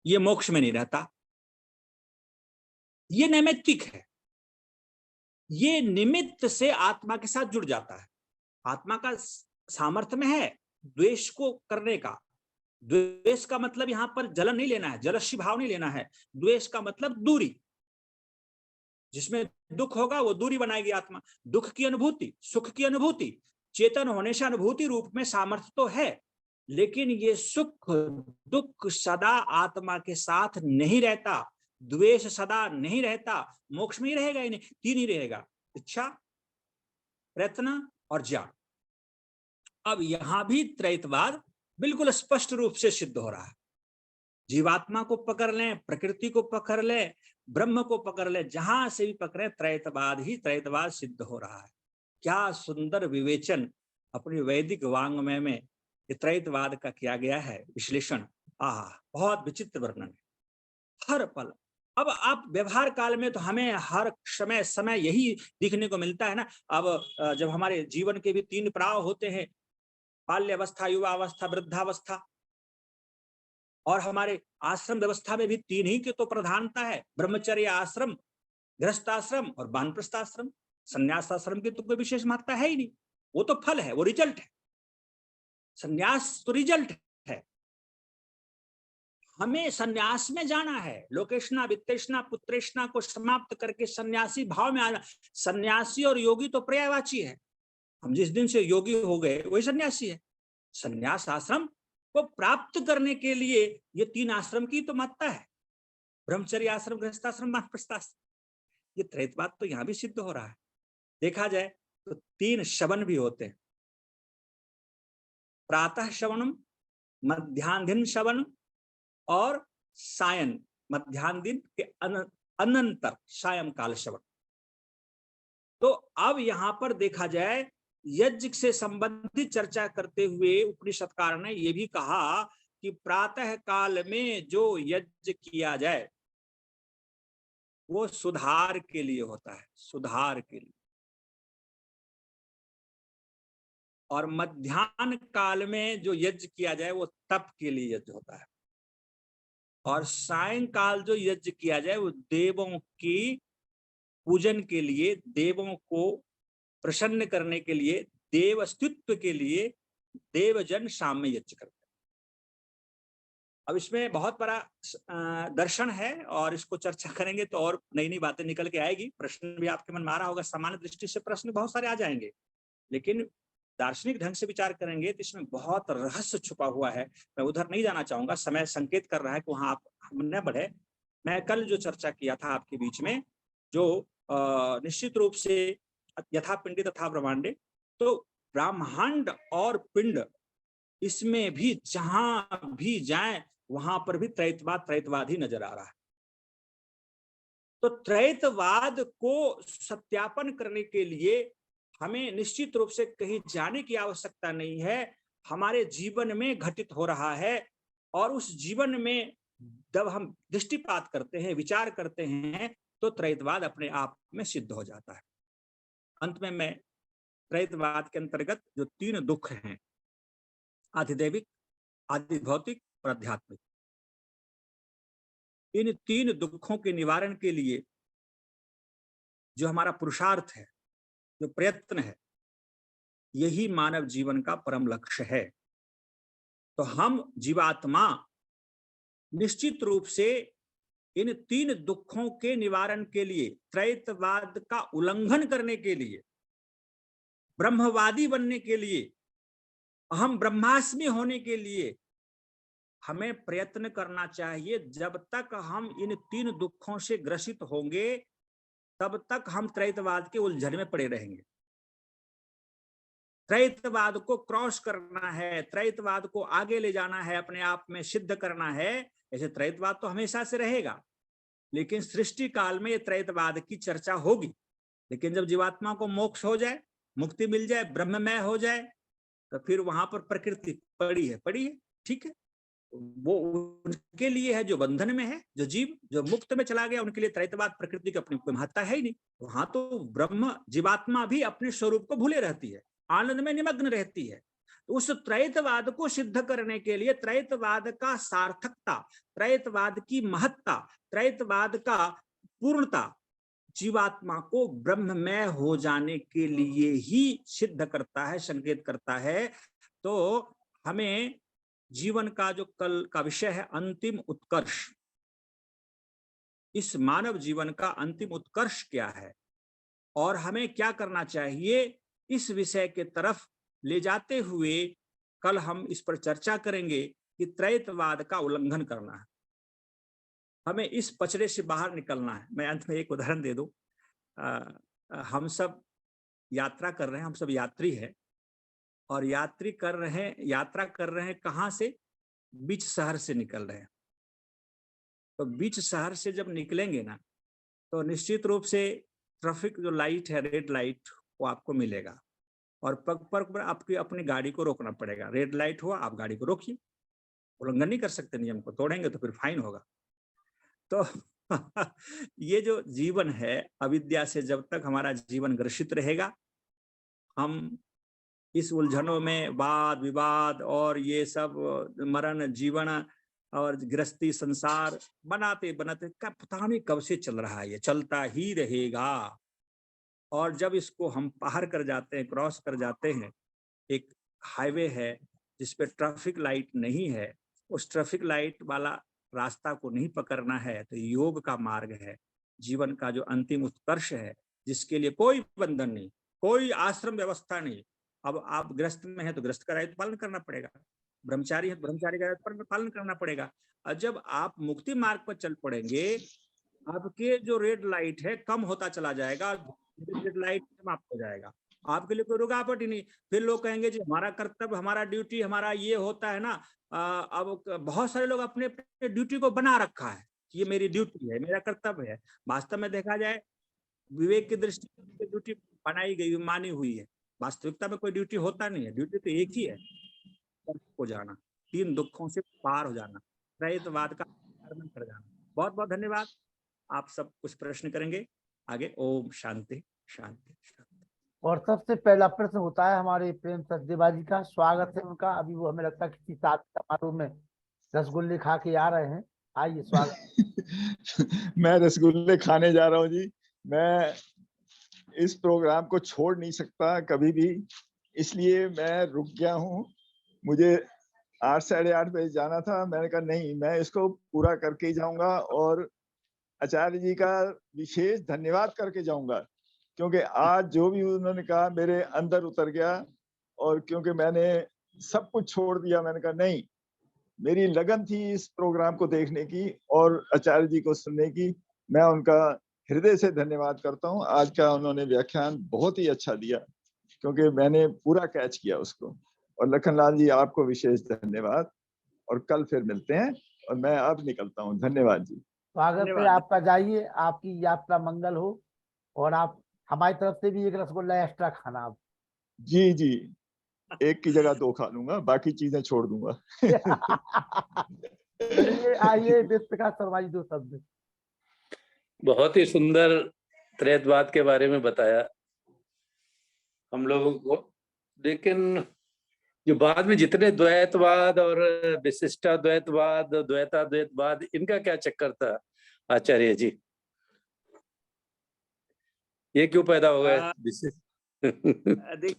[SPEAKER 5] ये मोक्ष में नहीं रहता, ये नैमित्तिक है, ये निमित्त से आत्मा के साथ जुड़ जाता है। आत्मा का सामर्थ्य में है द्वेष को करने का। द्वेष का मतलब यहां पर जलन नहीं लेना है, जलस्य भाव नहीं लेना है। द्वेष का मतलब दूरी, जिसमें दुख होगा वो दूरी बनाएगी आत्मा। दुख की अनुभूति, सुख की अनुभूति, चेतन होने से अनुभूति रूप में सामर्थ्य तो है, लेकिन ये सुख दुख सदा आत्मा के साथ नहीं रहता, द्वेष सदा नहीं रहता, मोक्ष में ही रहेगा ही नहीं, 3 ही रहेगा, इच्छा प्रयत्न और ज्ञान। अब यहां भी त्रैतवाद बिल्कुल स्पष्ट रूप से सिद्ध हो रहा है। जीवात्मा को पकड़ लें, प्रकृति को पकड़ लें, ब्रह्म को पकड़ लें, जहां से भी पकड़े त्रैतवाद ही त्रैतवाद सिद्ध हो रहा है। क्या सुंदर विवेचन अपनी वैदिक वांग्मय में त्रैतवाद का किया गया है, विश्लेषण। बहुत विचित्र वर्णन है हर पल। अब आप व्यवहार काल में तो हमें हर समय यही दिखने को मिलता है ना। अब जब हमारे जीवन के भी 3 पड़ाव होते हैं, बाल्यावस्था, युवावस्था, वृद्धावस्था, और हमारे आश्रम व्यवस्था में भी 3 ही की तो प्रधानता है, ब्रह्मचर्य आश्रम, गृहस्थाश्रम और वानप्रस्थाश्रम। संन्यास आश्रम की तो कोई विशेष महत्ता है ही नहीं, वो तो फल है, वो रिजल्ट है। संन्यास तो रिजल्ट है। हमें संन्यास में जाना है, लोकेशना वित्तेषणा पुत्रेषणा को समाप्त करके सन्यासी भाव में आना। सन्यासी और योगी तो पर्यायवाची है। हम जिस दिन से योगी हो गए वही सन्यासी है। संन्यास आश्रम को प्राप्त करने के लिए ये 3 आश्रम की तो महत्ता है, ब्रह्मचर्य आश्रम, गृहस्थाश्रम, वानप्रस्थाश्रम। ये त्रैतवाद तो यहां भी सिद्ध हो रहा है। देखा जाए तो 3 शवन भी होते हैं, प्रातः शवनम, मध्याह्न शवन और सायं, मध्याह्न दिन के अनंतर सायंकाल शवन। तो अब यहां पर देखा जाए, यज्ञ से संबंधित चर्चा करते हुए उपनिषदकार ने यह भी कहा कि प्रातः काल में जो यज्ञ किया जाए वो सुधार के लिए होता है, सुधार के लिए। और मध्याह्न काल में जो यज्ञ किया जाए वो तप के लिए यज्ञ होता है, और सायंकाल जो यज्ञ किया जाए वो देवों की पूजन के लिए, देवों को प्रसन्न करने के लिए, देव अस्तित्व के लिए देवजन शाम में यज्ञ करते हैं। अब इसमें बहुत बड़ा दर्शन है और इसको चर्चा करेंगे तो और नई नई बातें निकल के आएगी। प्रश्न भी आपके मन में आ रहा होगा, सामान्य दृष्टि से प्रश्न बहुत सारे आ जाएंगे, लेकिन दार्शनिक ढंग से विचार करेंगे तो इसमें बहुत रहस्य छुपा हुआ है। मैं उधर नहीं जाना चाहूंगा, समय संकेत कर रहा है कि वहां आप न बढ़े। मैं कल जो चर्चा किया था आपके बीच में, जो निश्चित रूप से यथा पिंडी तथा ब्रह्मांडे, तो ब्रह्मांड और पिंड इसमें भी जहां भी जाए वहां पर भी त्रैतवाद ही नजर आ रहा है। तो त्रैतवाद को सत्यापन करने के लिए हमें निश्चित रूप से कहीं जाने की आवश्यकता नहीं है, हमारे जीवन में घटित हो रहा है, और उस जीवन में जब हम दृष्टिपात करते हैं, विचार करते हैं, तो त्रैतवाद अपने आप में सिद्ध हो जाता है। अंत में मैं त्रैतवाद के अंतर्गत जो 3 दुख हैं, आधिदैविक, आधिभौतिक और आध्यात्मिक, इन 3 दुखों के निवारण के लिए जो हमारा पुरुषार्थ है, जो प्रयत्न है, यही मानव जीवन का परम लक्ष्य है। तो हम जीवात्मा निश्चित रूप से इन 3 दुखों के निवारण के लिए, त्रैतवाद का उल्लंघन करने के लिए, ब्रह्मवादी बनने के लिए, अहम ब्रह्मास्मि होने के लिए हमें प्रयत्न करना चाहिए। जब तक हम इन 3 दुखों से ग्रसित होंगे तब तक हम त्रैतवाद के उलझन में पड़े रहेंगे। त्रैतवाद को क्रॉस करना है, त्रैतवाद को आगे ले जाना है, अपने आप में सिद्ध करना है। ऐसे त्रैतवाद तो हमेशा से रहेगा, लेकिन सृष्टि काल में ये त्रैतवाद की चर्चा होगी। लेकिन जब जीवात्मा को मोक्ष हो जाए, मुक्ति मिल जाए, ब्रह्ममय हो जाए, तो फिर वहां पर प्रकृति पड़ी है, ठीक है, वो उनके लिए है जो बंधन में है। जो जीव जो मुक्त में चला गया, उनके लिए त्रैतवाद प्रकृति की अपनी कोई महत्ता है ही नहीं। वहां तो ब्रह्म जीवात्मा भी अपने स्वरूप को भूले रहती है, आनंद में निमग्न रहती है। तो उस त्रैतवाद को सिद्ध करने के लिए, त्रैतवाद का सार्थकता, त्रैतवाद की महत्ता, त्रैतवाद का पूर्णता जीवात्मा को ब्रह्ममय हो जाने के लिए ही सिद्ध करता है, संकेत करता है। तो हमें जीवन का जो कल का विषय है, अंतिम उत्कर्ष, इस मानव जीवन का अंतिम उत्कर्ष क्या है और हमें क्या करना चाहिए, इस विषय के तरफ ले जाते हुए कल हम इस पर चर्चा करेंगे कि त्रैतवाद का उल्लंघन करना है, हमें इस पचड़े से बाहर निकलना है। मैं अंत में एक उदाहरण दे दूं। हम सब यात्रा कर रहे हैं, हम सब यात्री हैं, और यात्रा कर रहे हैं कहाँ से? बीच शहर से निकल रहे हैं। तो बीच शहर से जब निकलेंगे ना, तो निश्चित रूप से ट्रैफिक जो लाइट है, रेड लाइट, वो आपको मिलेगा, और पग पर आपकी अपनी गाड़ी को रोकना पड़ेगा। रेड लाइट हुआ, आप गाड़ी को रोकिए, उल्लंघन नहीं कर सकते नियम को, तोड़ेंगे तो फिर फाइन होगा। तो ये जो जीवन है, अविद्या से जब तक हमारा जीवन ग्रसित रहेगा, हम इस उलझनों में वाद विवाद और ये सब मरण जीवन और गृहस्थी संसार बनाते बनाते का पता नहीं कब से चल रहा है, ये चलता ही रहेगा। और जब इसको हम पार कर जाते हैं, क्रॉस कर जाते हैं, एक हाईवे है जिसपे ट्रैफिक लाइट नहीं है, उस ट्रैफिक लाइट वाला रास्ता को नहीं पकड़ना है, तो योग का मार्ग है, जीवन का जो अंतिम उत्कर्ष है, जिसके लिए कोई बंधन नहीं, कोई आश्रम व्यवस्था नहीं। अब आप गृहस्थ में है तो गृहस्थ का दायित्व पालन करना पड़ेगा, ब्रह्मचारी है तो ब्रह्मचारी का दायित्व पालन करना पड़ेगा। और जब आप मुक्ति मार्ग पर चल पड़ेंगे, आपके जो रेड लाइट है कम होता चला जाएगा, रेड लाइट समाप्त हो जाएगा, आपके लिए कोई रुकावट ही नहीं। फिर लोग कहेंगे जी हमारा कर्तव्य, हमारा ड्यूटी, हमारा ये होता है ना। अब बहुत सारे लोग अपने ड्यूटी को बना रखा है, ये मेरी ड्यूटी है, मेरा कर्तव्य है। वास्तव में देखा जाए, विवेक की दृष्टि से ड्यूटी बनाई गई, मानी हुई है। वास्तविकता में कोई ड्यूटी होता नहीं है, ड्यूटी तो एक ही है, हो जाना, 3 दुखों से पार हो जाना, त्रैतवाद का पालन कर जाना। बहुत बहुत धन्यवाद। आप सब कुछ प्रश्न करेंगे आगे। ओम शांति शांति शांति।
[SPEAKER 1] और सबसे पहला प्रश्न होता है हमारे प्रेम सचदेवा जी का, स्वागत है उनका। अभी वो हमें लगता है किसी साथ समारोह में रसगुल्ले खा के आ रहे हैं। आइए, स्वागत।
[SPEAKER 7] मैं रसगुल्ले खाने जा रहा हूँ जी। मैं इस प्रोग्राम को छोड़ नहीं सकता कभी भी, इसलिए मैं रुक गया हूँ। मुझे 8 साढ़े 8 बजे जाना था, मैंने कहा नहीं, मैं इसको पूरा करके ही जाऊंगा और आचार्य जी का विशेष धन्यवाद करके जाऊंगा, क्योंकि आज जो भी उन्होंने कहा मेरे अंदर उतर गया। और क्योंकि मैंने सब कुछ छोड़ दिया, मैंने कहा नहीं, मेरी लगन थी इस प्रोग्राम को देखने की और आचार्य जी को सुनने की। मैं उनका हृदय से धन्यवाद करता हूँ। आज का उन्होंने व्याख्यान बहुत ही अच्छा दिया, क्योंकि मैंने पूरा कैच किया उसको। और लखनलाल जी, आपको विशेष धन्यवाद, और कल फिर मिलते हैं। और मैं अब निकलता हूँ। धन्यवाद जी।
[SPEAKER 1] स्वागत है आपका, जाइए, आपकी यात्रा मंगल हो। और आप हमारी तरफ से भी एक रसगुल्ला एक्स्ट्रा खाना आप।
[SPEAKER 7] जी जी, एक की जगह 2 खा लूंगा, बाकी चीजें छोड़ दूंगा।
[SPEAKER 1] चलिए, आइए व्यस्त का शर्मा जी 2 शब्द।
[SPEAKER 8] बहुत ही सुंदर त्रैतवाद के बारे में बताया हम लोगों को, लेकिन जो बाद में जितने द्वैतवाद और विशिष्टाद्वैतवाद, द्वैताद्वैतवाद, इनका क्या चक्कर था आचार्य जी? ये क्यों पैदा हो गए?
[SPEAKER 5] देख,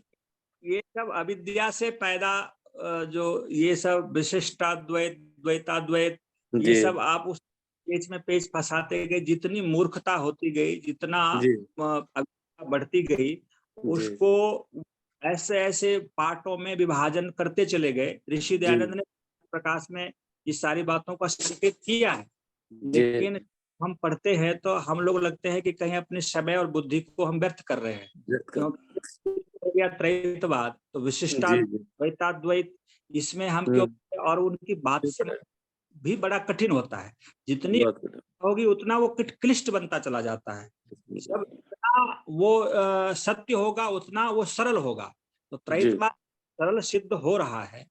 [SPEAKER 5] ये सब अविद्या से पैदा, जो ये सब विशिष्टाद्वैत, द्वैताद्वैत, ये सब आप उस पेज में पेज फंसाते गए, जितनी मूर्खता होती गई, जितना अविद्या बढ़ती गई, उसको ऐसे ऐसे पार्टों में विभाजन करते चले गए। ऋषि दयानंद ने प्रकाश में इस सारी बातों का संकेत किया है, लेकिन हम पढ़ते हैं तो हम लोग लगते हैं कि कहीं अपने समय और बुद्धि को हम व्यर्थ कर रहे हैं। क्योंकि त्रैतवाद तो विशिष्टाद्वैताद्वैत, इसमें हम क्यों, और उनकी बात समझ भी बड़ा कठिन होता है। जितनी होगी उतना वो क्लिष्ट बनता चला जाता है। जब इतना वो सत्य होगा उतना वो सरल होगा। तो त्रैतवाद सरल सिद्ध हो रहा है,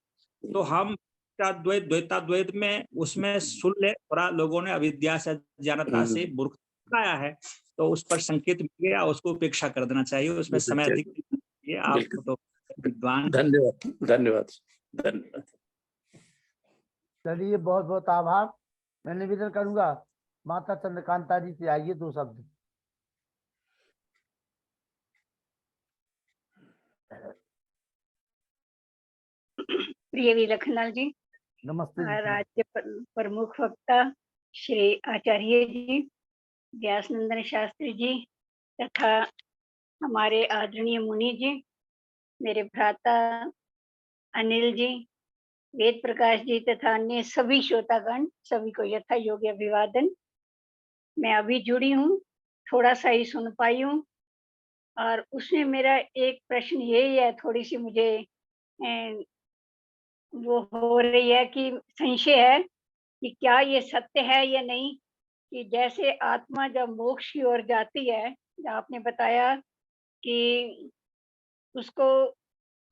[SPEAKER 5] तो हम द्वैत, द्वैताद्वैत में उसमें सुन ले, थोड़ा लोगों ने अविद्या से, जानता से मूर्खता आया है, तो उस पर संकेत मिल गया, उसको उपेक्षा कर देना चाहिए। उसमें समय अधिक चाहिए। आपको तो विद्वान।
[SPEAKER 8] धन्यवाद, धन्यवाद, धन्यवाद।
[SPEAKER 1] चलिए, बहुत बहुत आभार। मैं निवेदन करूंगा माता चंद्रकांता जी से, आइए 2 शब्द।
[SPEAKER 9] प्रिय वी लखनलाल जी,
[SPEAKER 1] नमस्ते।
[SPEAKER 9] राज्य प्रमुख वक्ता श्री आचार्य जी, व्यासनंदन शास्त्री जी, तथा हमारे आदरणीय मुनि जी, मेरे भ्राता अनिल जी, वेद प्रकाश जी, तथा अन्य सभी श्रोतागण, सभी को यथा योग्य अभिवादन। मैं अभी जुड़ी हूँ, थोड़ा सा ही सुन पाई हूँ, और उसमें मेरा एक प्रश्न यही है, थोड़ी सी मुझे वो हो रही है कि संशय है कि क्या ये सत्य है या नहीं, कि जैसे आत्मा जब मोक्ष की ओर जाती है, आपने बताया कि उसको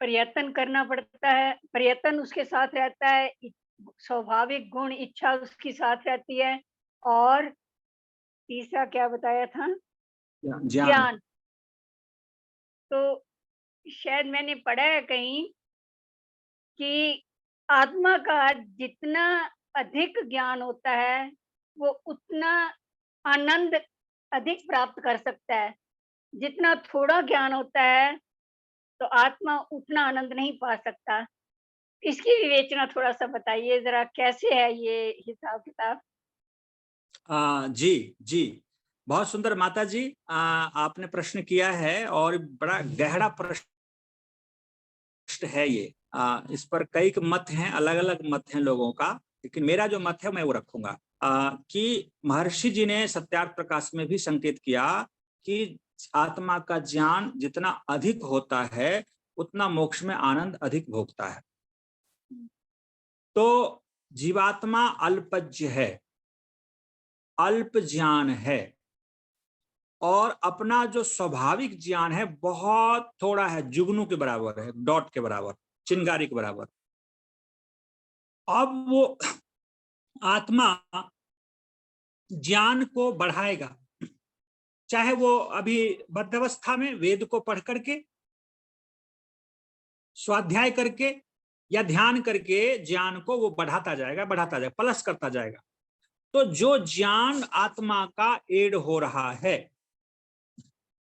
[SPEAKER 9] प्रयत्न करना पड़ता है, प्रयत्न उसके साथ रहता है, स्वाभाविक गुण इच्छा उसके साथ रहती है, और तीसरा क्या बताया था? ज्ञान। तो शायद मैंने पढ़ा है कहीं कि आत्मा का जितना अधिक ज्ञान होता है, वो उतना आनंद अधिक प्राप्त कर सकता है। जितना थोड़ा ज्ञान होता है तो आत्मा उतना आनंद नहीं पा सकता। इसकी विवेचना थोड़ा सा बताइए जरा, कैसे है ये हिसाब किताब?
[SPEAKER 5] जी जी, बहुत सुंदर माता जी, आपने प्रश्न किया है, और बड़ा गहरा प्रश्न है ये। इस पर कई मत हैं, अलग अलग मत हैं लोगों का, लेकिन मेरा जो मत है मैं वो रखूंगा। कि महर्षि जी ने सत्यार्थ प्रकाश में भी संकेत किया कि आत्मा का ज्ञान जितना अधिक होता है उतना मोक्ष में आनंद अधिक भोगता है। तो जीवात्मा अल्पज्ञ है, अल्प ज्ञान है, और अपना जो स्वाभाविक ज्ञान है बहुत थोड़ा है, जुगनू के बराबर है, डॉट के बराबर, चिंगारी के बराबर। अब वो आत्मा ज्ञान को बढ़ाएगा, चाहे वो अभी बद्धावस्था में वेद को पढ़ करके स्वाध्याय करके या ध्यान करके ज्ञान को वो बढ़ाता जाएगा, प्लस करता जाएगा। तो जो ज्ञान आत्मा का एड हो रहा है,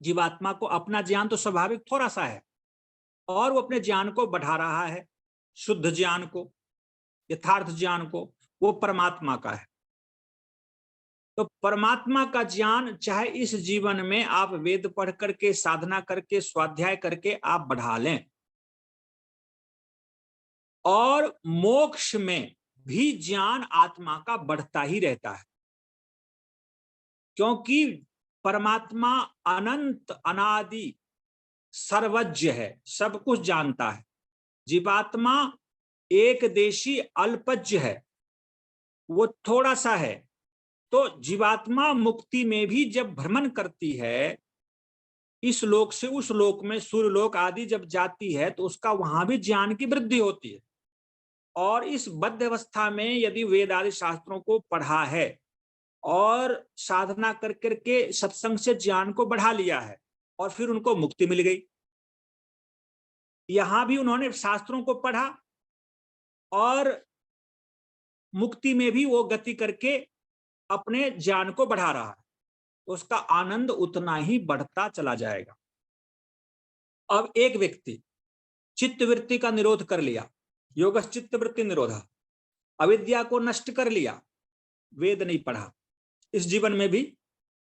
[SPEAKER 5] जीवात्मा को अपना ज्ञान तो स्वाभाविक थोड़ा सा है, और वो अपने ज्ञान को बढ़ा रहा है, शुद्ध ज्ञान को, यथार्थ ज्ञान को, वो परमात्मा का है। तो परमात्मा का ज्ञान चाहे इस जीवन में आप वेद पढ़ करके, साधना करके, स्वाध्याय करके आप बढ़ा लें, और मोक्ष में भी ज्ञान आत्मा का बढ़ता ही रहता है, क्योंकि परमात्मा अनंत अनादि सर्वज्ञ है, सब कुछ जानता है। जीवात्मा एक देशी अल्पज्ञ है, वो थोड़ा सा है। तो जीवात्मा मुक्ति में भी जब भ्रमण करती है, इस लोक से उस लोक में, सूर्य लोक आदि जब जाती है, तो उसका वहां भी ज्ञान की वृद्धि होती है। और इस बद्ध अवस्था में यदि वेद आदि शास्त्रों को पढ़ा है और साधना कर करके सत्संग से ज्ञान को बढ़ा लिया है, और फिर उनको मुक्ति मिल गई। यहां भी उन्होंने शास्त्रों को पढ़ा और मुक्ति में भी वो गति करके अपने ज्ञान को बढ़ा रहा है, तो उसका आनंद उतना ही बढ़ता चला जाएगा। अब एक व्यक्ति चित्त वृत्ति का निरोध कर लिया, योगस् चित्त वृत्ति निरोधा, अविद्या को नष्ट कर लिया, वेद नहीं पढ़ा, इस जीवन में भी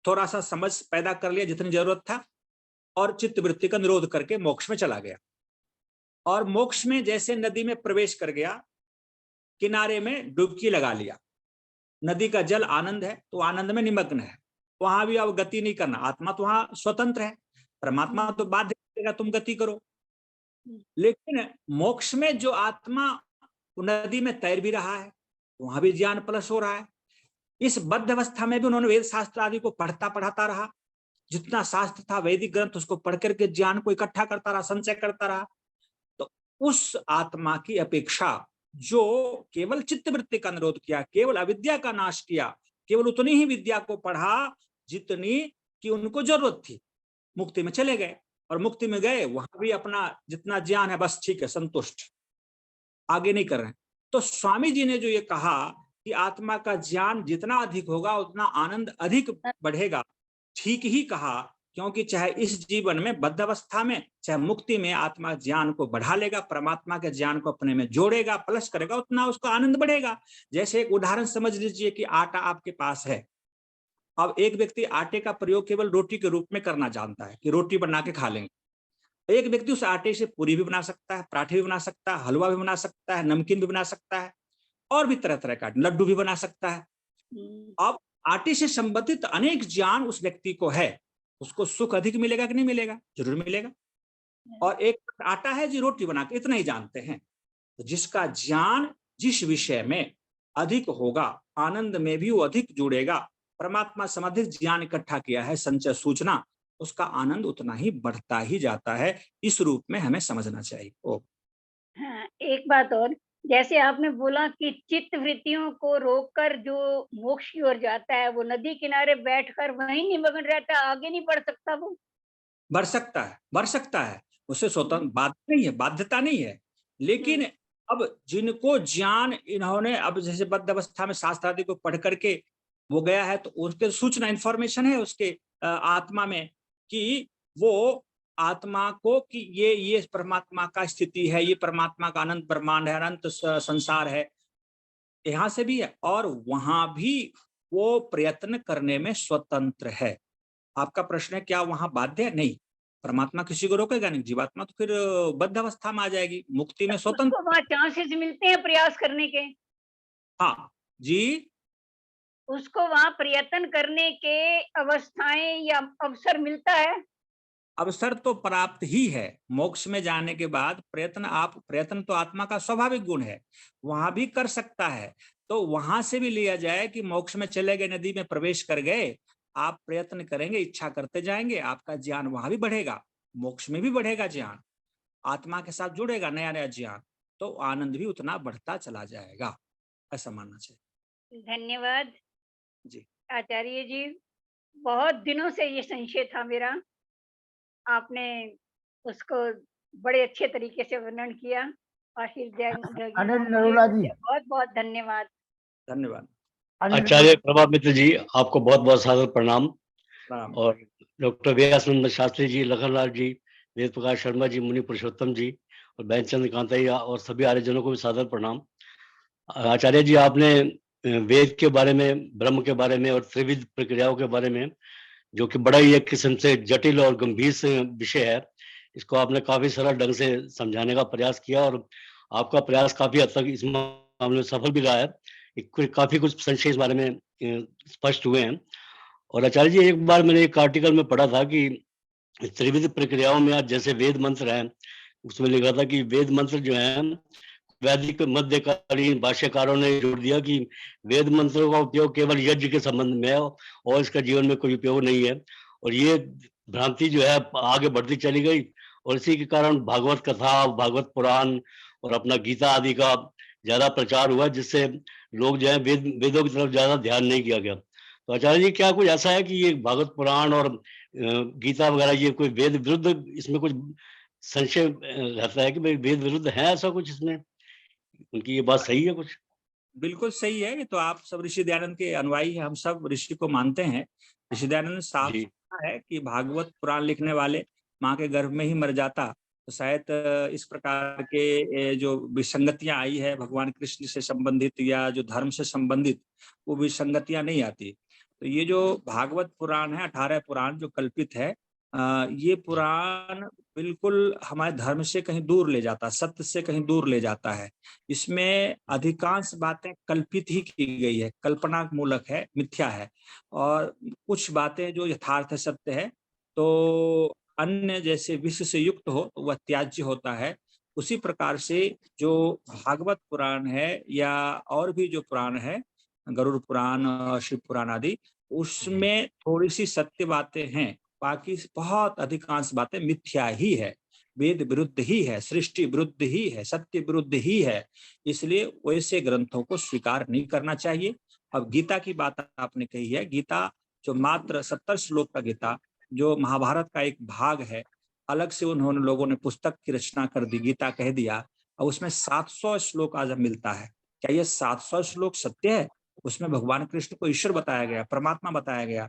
[SPEAKER 5] थोड़ा सा समझ पैदा कर लिया जितनी जरूरत था, और चित्त वृत्ति का निरोध करके मोक्ष में चला गया। और मोक्ष में जैसे नदी में प्रवेश कर गया, किनारे में डुबकी लगा लिया, नदी का जल आनंद है तो आनंद में निमग्न है, वहां भी अब गति नहीं करना, आत्मा तो वहां स्वतंत्र है, परमात्मा तो बाध्य करेगा तुम गति करो। लेकिन मोक्ष में जो आत्मा नदी में तैर भी रहा है, वहां भी ज्ञान प्लस हो रहा है। इस बद्ध अवस्था में भी उन्होंने वेद शास्त्र आदि को पढ़ता रहा, जितना शास्त्र था वैदिक ग्रंथ उसको पढ़ करके ज्ञान को इकट्ठा करता रहा, संचय करता रहा। तो उस आत्मा की अपेक्षा जो केवल चित्त वृत्ति का निरोध किया, केवल अविद्या का नाश किया, केवल उतनी ही विद्या को पढ़ा जितनी कि उनको जरूरत थी, मुक्ति में चले गए। और मुक्ति में गए, वहां भी अपना जितना ज्ञान है बस ठीक है, संतुष्ट, आगे नहीं कर रहे हैं। तो स्वामी जी ने जो ये कहा कि आत्मा का ज्ञान जितना अधिक होगा उतना आनंद अधिक बढ़ेगा, ठीक ही कहा, क्योंकि चाहे इस जीवन में बद्ध अवस्था में, चाहे मुक्ति में, आत्मा ज्ञान को बढ़ा लेगा, परमात्मा के ज्ञान को अपने में जोड़ेगा, प्लस करेगा, उतना उसका आनंद बढ़ेगा। जैसे एक उदाहरण समझ लीजिए कि आटा आपके पास है, अब एक व्यक्ति आटे का प्रयोग केवल रोटी के रूप में करना जानता है कि रोटी बना के खा लेंगे। एक व्यक्ति उस आटे से पूरी भी बना सकता है, पराठे भी बना सकता है, हलवा भी बना सकता है, नमकीन भी बना सकता है, और भी तरह तरह का लड्डू भी बना सकता है। अब आटे से संबंधित अनेक ज्ञान उस व्यक्ति को है, उसको सुख अधिक मिलेगा कि नहीं मिलेगा? जरूर मिलेगा। और एक आटा है जी रोटी बना के, इतना ही जानते हैं। तो जिसका ज्ञान जिस विषय में अधिक होगा, आनंद में भी वो अधिक जुड़ेगा, परमात्मा संबंधित ज्ञान इकट्ठा किया है, संचय सूचना, उसका आनंद उतना ही बढ़ता ही जाता है। इस रूप में हमें समझना चाहिए।
[SPEAKER 9] हाँ, एक बात और, जैसे आपने बोला कि चित्त वृत्तियों को रोककर जो मोक्ष की ओर जाता है, वो नदी किनारे बैठकर वहीं निमग्न रहता है, आगे नहीं बढ़ सकता वो?
[SPEAKER 5] बढ़ सकता है, उससे स्वतंत्र बाध्य नहीं है, बाध्यता नहीं है। लेकिन अब जिनको ज्ञान इन्होंने, अब जैसे बद्ध अवस्था में शास्त्र आदि को पढ़ करके वो गया है, तो उसके सूचना इंफॉर्मेशन है उसके आत्मा में कि वो आत्मा को कि ये परमात्मा का स्थिति है, ये परमात्मा का अनंत ब्रह्मांड है, अनंत संसार है, यहाँ से भी है, और वहां भी वो प्रयत्न करने में स्वतंत्र है। आपका प्रश्न है क्या वहां बाध्य है? नहीं, परमात्मा किसी को रोकेगा नहीं, जीवात्मा तो फिर बद्ध अवस्था में आ जाएगी, मुक्ति में स्वतंत्र।
[SPEAKER 9] वहां चांसेस मिलते हैं प्रयास करने के?
[SPEAKER 5] हाँ जी,
[SPEAKER 9] उसको वहां प्रयत्न करने के अवस्थाएं या अवसर मिलता है?
[SPEAKER 5] अवसर तो प्राप्त ही है। मोक्ष में जाने के बाद प्रयत्न तो आत्मा का स्वाभाविक गुण है, वहां भी कर सकता है। तो वहां से भी लिया जाए कि मोक्ष में चले गए, नदी में प्रवेश कर गए, आप प्रयत्न करेंगे, इच्छा करते जाएंगे, आपका ज्ञान वहां भी बढ़ेगा, मोक्ष में भी बढ़ेगा ज्ञान, आत्मा के साथ जुड़ेगा नया नया ज्ञान, तो आनंद भी उतना बढ़ता चला जाएगा, ऐसा मानना चाहिए।
[SPEAKER 9] धन्यवाद
[SPEAKER 5] जी
[SPEAKER 9] आचार्य जी, बहुत दिनों से ये संशय था मेरा, आपने उसको बड़े अच्छे तरीके से वर्णन किया। और फिर
[SPEAKER 1] अनिल नरूला जी।
[SPEAKER 9] बहुत बहुत धन्यवाद।
[SPEAKER 5] धन्यवाद।
[SPEAKER 1] अनिल
[SPEAKER 10] आचार्य प्रभा मित्र जी, आपको बहुत बहुत सादर प्रणाम।
[SPEAKER 5] प्रणाम।
[SPEAKER 10] और डॉक्टर व्यासनंद शास्त्री जी, लखनलाल जी, वेद प्रकाश शर्मा जी, मुनि पुरुषोत्तम जी और बहनचंद कांतैया और सभी आर्यजनों को भी सादर प्रणाम। आचार्य जी, आपने वेद के बारे में, ब्रह्म के बारे में और त्रिविध प्रक्रियाओं के बारे में, जो कि बड़ा ही एक किस्म से जटिल और गंभीर से विषय है, इसको आपने काफी सरल ढंग से समझाने का प्रयास किया और आपका प्रयास काफी हद तक इस मामले में सफल भी रहा है। काफी कुछ संशय इस बारे में स्पष्ट हुए हैं। और आचार्य जी, एक बार मैंने एक आर्टिकल में पढ़ा था कि त्रिविध प्रक्रियाओं में आज जैसे वेद मंत्र हैं, उसमें लिखा था कि वेद मंत्र जो है, वैदिक मध्यकालीन भाष्यकारों ने जोड़ दिया कि वेद मंत्रों का उपयोग केवल यज्ञ के संबंध में है और इसका जीवन में कोई उपयोग नहीं है। और ये भ्रांति जो है आगे बढ़ती चली गई और इसी के कारण भागवत कथा, भागवत पुराण और अपना गीता आदि का ज्यादा प्रचार हुआ, जिससे लोग जो है वेदों की तरफ ज्यादा ध्यान नहीं किया गया। तो आचार्य जी, क्या कुछ ऐसा है कि ये भागवत पुराण और गीता वगैरह ये कोई वेद विरुद्ध, इसमें कुछ संशय रहता है कि भाई वेद विरुद्ध है, ऐसा कुछ इसमें? उनकी ये बात सही है कुछ?
[SPEAKER 5] बिल्कुल सही है। ये तो आप सब ऋषि दयानंद के अनुयायी हैं, हम सब ऋषि को मानते हैं। ऋषि दयानंद साफ कहा है कि भागवत पुराण लिखने वाले माँ के गर्भ में ही मर जाता तो शायद इस प्रकार के जो विसंगतियां आई है भगवान कृष्ण से संबंधित या जो धर्म से संबंधित, वो विसंगतियां नहीं आती। तो ये जो भागवत पुराण है, 18 पुराण जो कल्पित है, ये पुराण बिल्कुल हमारे धर्म से कहीं दूर ले जाता, सत्य से कहीं दूर ले जाता है। इसमें अधिकांश बातें कल्पित ही की गई है, कल्पना मूलक है, मिथ्या है। और कुछ बातें जो यथार्थ सत्य है, तो अन्य जैसे विश्व से युक्त हो तो वह त्याज्य होता है। उसी प्रकार से जो भागवत पुराण है या और भी जो पुराण है, गरुड़ पुराण और शिव पुराण आदि, उसमें थोड़ी सी सत्य बातें हैं, बाकी बहुत अधिकांश बातें मिथ्या ही है, वेद विरुद्ध ही है, सृष्टि विरुद्ध ही है, सत्य विरुद्ध ही है। इसलिए वैसे ग्रंथों को स्वीकार नहीं करना चाहिए। अब गीता की बात आपने कही है, गीता जो मात्र 70 श्लोक का गीता, जो महाभारत का एक भाग है, अलग से उन्होंने लोगों ने पुस्तक की रचना कर दी, गीता कह दिया, और उसमें 700 श्लोक आज मिलता है। क्या ये 700 श्लोक सत्य है? उसमें भगवान कृष्ण को ईश्वर बताया गया, परमात्मा बताया गया।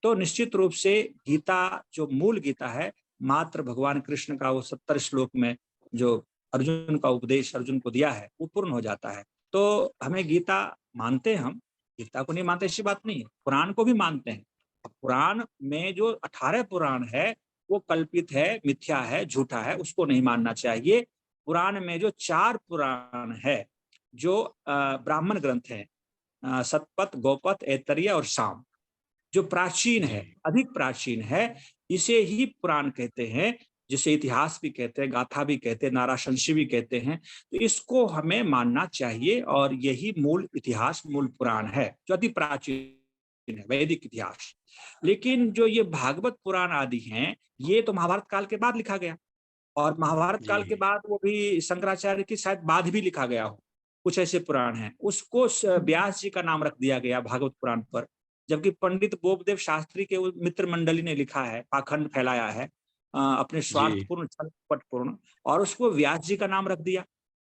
[SPEAKER 5] तो निश्चित रूप से गीता जो मूल गीता है, मात्र भगवान कृष्ण का वो 70 श्लोक में जो अर्जुन का उपदेश अर्जुन को दिया है, वो पूर्ण हो जाता है। तो हमें गीता मानते हैं, हम गीता को नहीं मानते ऐसी बात नहीं है, पुराण को भी मानते हैं। पुराण में जो 18 पुराण है वो कल्पित है, मिथ्या है, झूठा है, उसको नहीं मानना चाहिए। पुराण में जो 4 पुराण है, जो ब्राह्मण ग्रंथ है, सतपथ, गौपथ, ऐतरेय और साम, जो प्राचीन है, अधिक प्राचीन है, इसे ही पुराण कहते हैं, जिसे इतिहास भी कहते हैं, गाथा भी कहते हैं, नाराशंसी भी कहते हैं। तो इसको हमें मानना चाहिए और यही मूल इतिहास, मूल पुराण है, जो अति प्राचीन है, वैदिक इतिहास। लेकिन जो ये भागवत पुराण आदि हैं, ये तो महाभारत काल के बाद लिखा गया, और महाभारत काल के बाद वो भी शंकराचार्य की शायद बाद भी लिखा गया हो। कुछ ऐसे पुराण हैं, उसको व्यास जी का नाम रख दिया गया भागवत पुराण पर, जबकि पंडित बोपदेव शास्त्री के मित्र मंडली ने लिखा है, पाखंड फैलाया है अपने स्वार्थपूर्ण, छलकपटपूर्ण, और उसको व्यास जी का नाम रख दिया।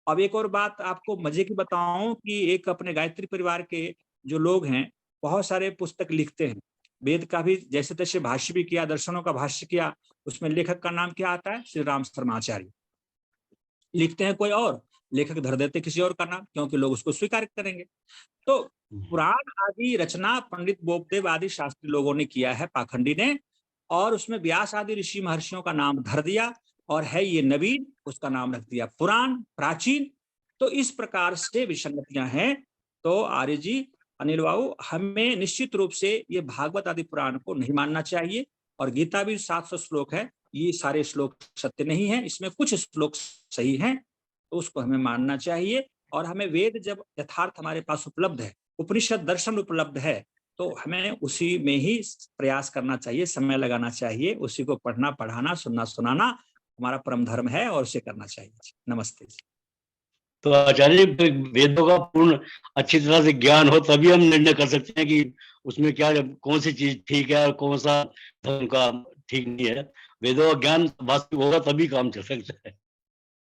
[SPEAKER 5] अब एक और बात आपको मजे की बताऊं कि एक अपने गायत्री परिवार के जो लोग हैं, बहुत सारे पुस्तक लिखते हैं, वेद का भी जैसे तैसे भाष्य भी किया, दर्शनों का भाष्य किया। उसमें लेखक का नाम क्या आता है? श्री राम शर्माचार्य। लिखते हैं कोई और, लेखक धर देते किसी और का नाम, क्योंकि लोग उसको स्वीकार करेंगे। तो पुराण आदि रचना पंडित बोपदेव आदि शास्त्री लोगों ने किया है, पाखंडी ने, और उसमें व्यास आदि ऋषि महर्षियों का नाम धर दिया, और है ये नवीन, उसका नाम रख दिया पुराण, प्राचीन। तो इस प्रकार से विसंगतियां हैं। तो आर्य जी, अनिल बाबू, हमें निश्चित रूप से ये भागवत आदि पुराण को नहीं मानना चाहिए। और गीता भी 700 श्लोक है, ये सारे श्लोक सत्य नहीं है, इसमें कुछ श्लोक सही हैं, तो उसको हमें मानना चाहिए। और हमें वेद जब यथार्थ हमारे पास उपलब्ध है, उपनिषद दर्शन उपलब्ध है, तो हमें उसी में ही प्रयास करना चाहिए, समय लगाना चाहिए, उसी को पढ़ना, पढ़ाना, सुनना, सुनाना हमारा परम धर्म है, और उसे करना चाहिए। नमस्ते।
[SPEAKER 10] तो आचार्य जी, वेदों का पूर्ण अच्छी तरह से ज्ञान हो तभी हम निर्णय कर सकते हैं कि उसमें क्या, कौन सी चीज ठीक है और कौन सा धर्म का ठीक नहीं है। वेदों का ज्ञान वास्तविक होगा तभी काम चल सकता है।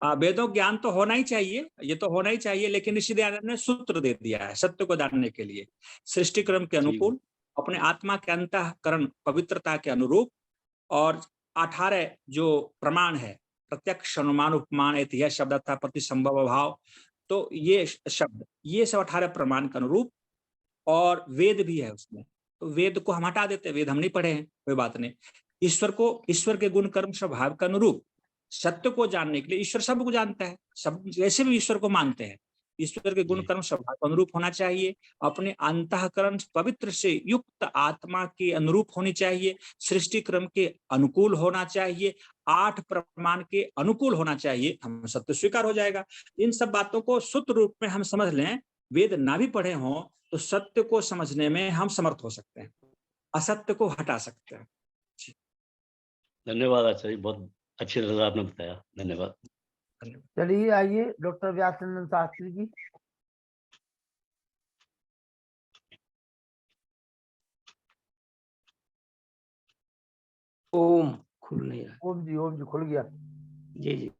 [SPEAKER 5] वेदों ज्ञान तो होना ही चाहिए, ये तो होना ही चाहिए, लेकिन ऋषि दयानंद ने सूत्र दे दिया है सत्य को जानने के लिए। सृष्टि क्रम के अनुकूल, अपने आत्मा के अंतःकरण पवित्रता के अनुरूप, और 18 जो प्रमाण है, प्रत्यक्ष, अनुमान, उपमान, ऐतिहासिक, शब्दता, प्रतिसंभव, भाव, तो ये शब्द, ये सब 18 प्रमाण के अनुरूप, और वेद भी है उसमें। तो वेद को हम हटा देते, वेद हम नहीं पढ़े हैं, कोई बात नहीं। ईश्वर को, ईश्वर के गुण कर्म स्वभाव के अनुरूप सत्य को जानने के लिए, ईश्वर सब को जानता है, सब जैसे भी ईश्वर को मानते हैं, ईश्वर के गुण कर्म स्वभाव के अनुरूप होना चाहिए, अपने अंतःकरण पवित्र से युक्त आत्मा के अनुरूप होनी चाहिए, सृष्टि क्रम के अनुकूल होना चाहिए, 8 प्रमाण के अनुकूल होना चाहिए, हम सत्य स्वीकार हो जाएगा। इन सब बातों को सूत्र रूप में हम समझ लें, वेद ना भी पढ़े हों तो सत्य को समझने में हम समर्थ हो सकते हैं, असत्य को हटा सकते हैं।
[SPEAKER 10] धन्यवाद आचार्य, बहुत अच्छी तरह आपने बताया, धन्यवाद।
[SPEAKER 1] चलिए आइए डॉक्टर व्यासनंदन शास्त्री जी।
[SPEAKER 3] ओम खुल नहीं रहा।
[SPEAKER 1] ओम जी खुल गया।
[SPEAKER 3] जी जी,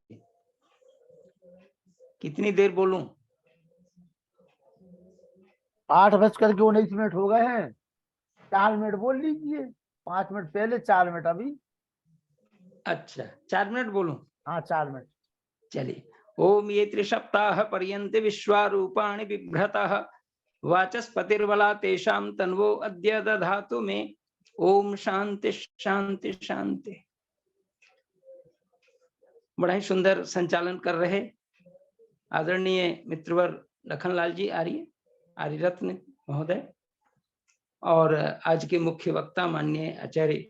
[SPEAKER 3] कितनी देर बोलूं?
[SPEAKER 1] 8:19 हो गए हैं, 4 मिनट बोल लीजिए, 5 मिनट पहले, 4 मिनट अभी।
[SPEAKER 3] अच्छा, 4 मिनट बोलूं?
[SPEAKER 1] हाँ 4 मिनट।
[SPEAKER 3] चलिए। ओम ये त्रिसप्ताह पर्यन्त विश्वारूपाणि बिभ्रतः वाचस्पतिर्बला तेषां तन्वो अद्य दधातु मे। ओम शांति शांति शांति। बड़ा ही सुंदर संचालन कर रहे आदरणीय मित्रवर लखनलाल जी आर्यरत्न महोदय, और आज के मुख्य वक्ता माननीय आचार्य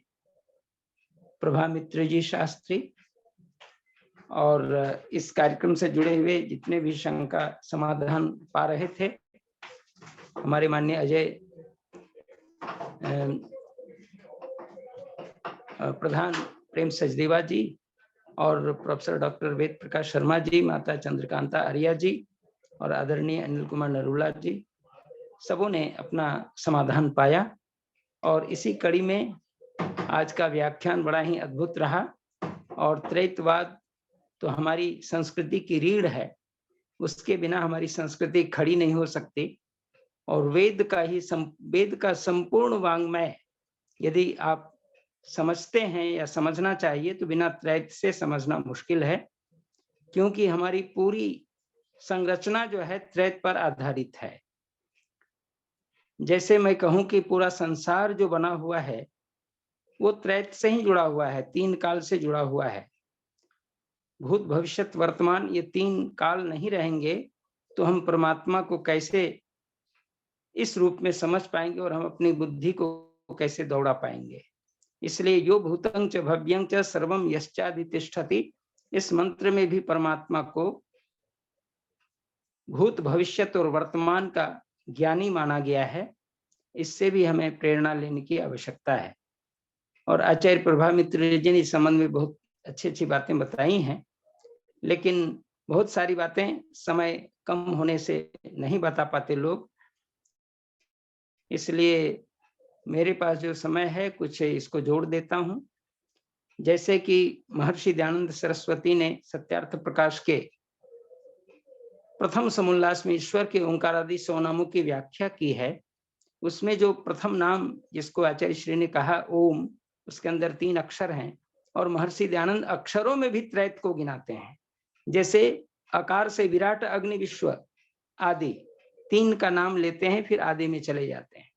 [SPEAKER 3] प्रभामित्र जी शास्त्री, और इस कार्यक्रम से जुड़े हुए जितने भी शंका समाधान पा रहे थे, हमारे माननीय अजय प्रधान प्रेम सचदेवा जी, और प्रोफेसर डॉक्टर वेद प्रकाश शर्मा जी, माता चंद्रकांता आर्या जी, और आदरणीय अनिल कुमार नरूला जी, सबों ने अपना समाधान पाया। और इसी कड़ी में आज का व्याख्यान बड़ा ही अद्भुत रहा। और त्रैतवाद तो हमारी संस्कृति की रीढ़ है, उसके बिना हमारी संस्कृति खड़ी नहीं हो सकती। और वेद का संपूर्ण वांग्मय यदि आप समझते हैं या समझना चाहिए तो बिना त्रैत से समझना मुश्किल है, क्योंकि हमारी पूरी संरचना जो है त्रैत पर आधारित है। जैसे मैं कहूं कि पूरा संसार जो बना हुआ है वो त्रैत से ही जुड़ा हुआ है, 3 काल से जुड़ा हुआ है। भूत भविष्यत वर्तमान, ये 3 काल नहीं रहेंगे तो हम परमात्मा को कैसे इस रूप में समझ पाएंगे और हम अपनी बुद्धि को कैसे दौड़ा पाएंगे। इसलिए यो भूतं च भव्यं च सर्वं यश्चादितिष्ठति, इस मंत्र में भी परमात्मा को भूत भविष्यत और वर्तमान का ज्ञानी माना गया है। इससे भी हमें प्रेरणा लेने की आवश्यकता है। और आचार्य प्रभामित्र जी ने इस संबंध में बहुत अच्छी अच्छी बातें बताई हैं, लेकिन बहुत सारी बातें समय कम होने से नहीं बता पाते लोग, इसलिए मेरे पास जो समय है कुछ इसको जोड़ देता हूं। जैसे कि महर्षि दयानंद सरस्वती ने सत्यार्थ प्रकाश के प्रथम समुल्लास में ईश्वर के ओंकार आदि 100 नामों की व्याख्या की है। उसमें जो प्रथम नाम जिसको आचार्य श्री ने कहा ओम, उसके अंदर 3 अक्षर हैं, और महर्षि दयानंद अक्षरों में भी त्रैत को गिनाते हैं। जैसे आकार से विराट, अग्नि, विश्व आदि 3 का नाम लेते हैं, फिर आदि में चले जाते हैं।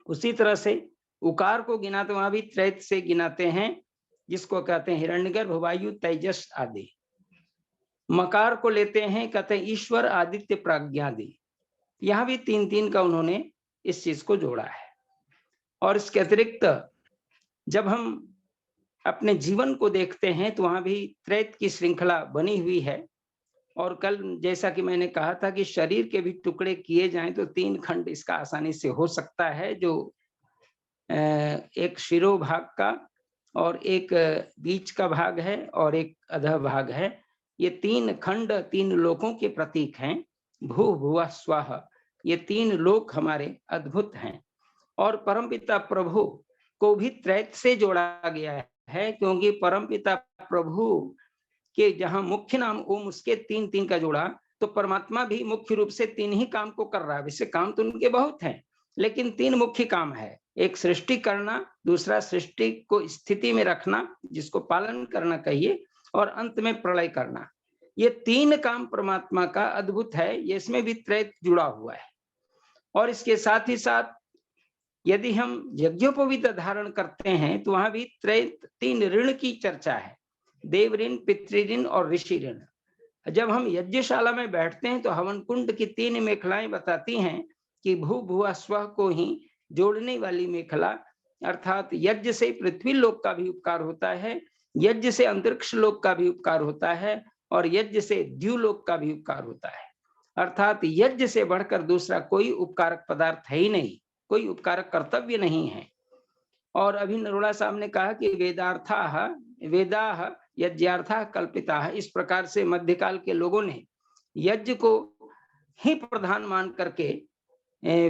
[SPEAKER 3] उसी तरह से उकार को गिनाते वहां भी त्रैत से गिनाते हैं, जिसको कहते हैं हिरण्यगर्भ, वायु, तेजस आदि। मकार को लेते हैं, कहते हैं ईश्वर, आदित्य, प्राज्ञादि। यहाँ भी 3-3 का उन्होंने इस चीज को जोड़ा है। और इसके अतिरिक्त जब हम अपने जीवन को देखते हैं तो वहां भी त्रैत की श्रृंखला बनी हुई है। और कल जैसा कि मैंने कहा था कि शरीर के भी टुकड़े किए जाएं तो 3 खंड इसका आसानी से हो सकता है, जो एक शिरो भाग का, और एक बीच का भाग है, और एक अधः भाग है। ये 3 खंड 3 लोकों के प्रतीक हैं। भू भुवः स्वः, ये 3 लोक हमारे अद्भुत हैं। और परमपिता प्रभु को भी त्रैत से जोड़ा गया है, क्योंकि परमपिता प्रभु के जहां मुख्य नाम ओम उसके 3 का जोड़ा, तो परमात्मा भी मुख्य रूप से 3 ही काम को कर रहा है। वैसे काम तो उनके बहुत हैं, लेकिन 3 मुख्य काम है। एक सृष्टि करना, दूसरा सृष्टि को स्थिति में रखना, जिसको पालन करना कहिए, और अंत में प्रलय करना। ये 3 काम परमात्मा का अद्भुत है, ये इसमें भी त्रैत जुड़ा हुआ है। और इसके साथ ही साथ यदि हम यज्ञोपवीत धारण करते हैं तो वहां भी त्रैत 3 ऋण की चर्चा है, देव ऋण, पितृ ऋण और ऋषि ऋण। जब हम यज्ञशाला में बैठते हैं तो हवन कुंड की 3 मेखलाएं बताती हैं कि भू भुआ स्व को ही जोड़ने वाली मेखला, अर्थात यज्ञ से पृथ्वी लोक का भी उपकार होता है, यज्ञ से अंतरिक्ष लोक का भी उपकार होता है, और यज्ञ से द्युलोक का भी उपकार होता है। अर्थात यज्ञ से बढ़कर दूसरा कोई उपकारक पदार्थ है ही नहीं, कोई उपकारक कर्तव्य नहीं है। और अभी नरोड़ा साहब ने कहा कि वेदाः यज्ञार्थाः कल्पिताः, इस प्रकार से मध्यकाल के लोगों ने यज्ञ को ही प्रधान मान करके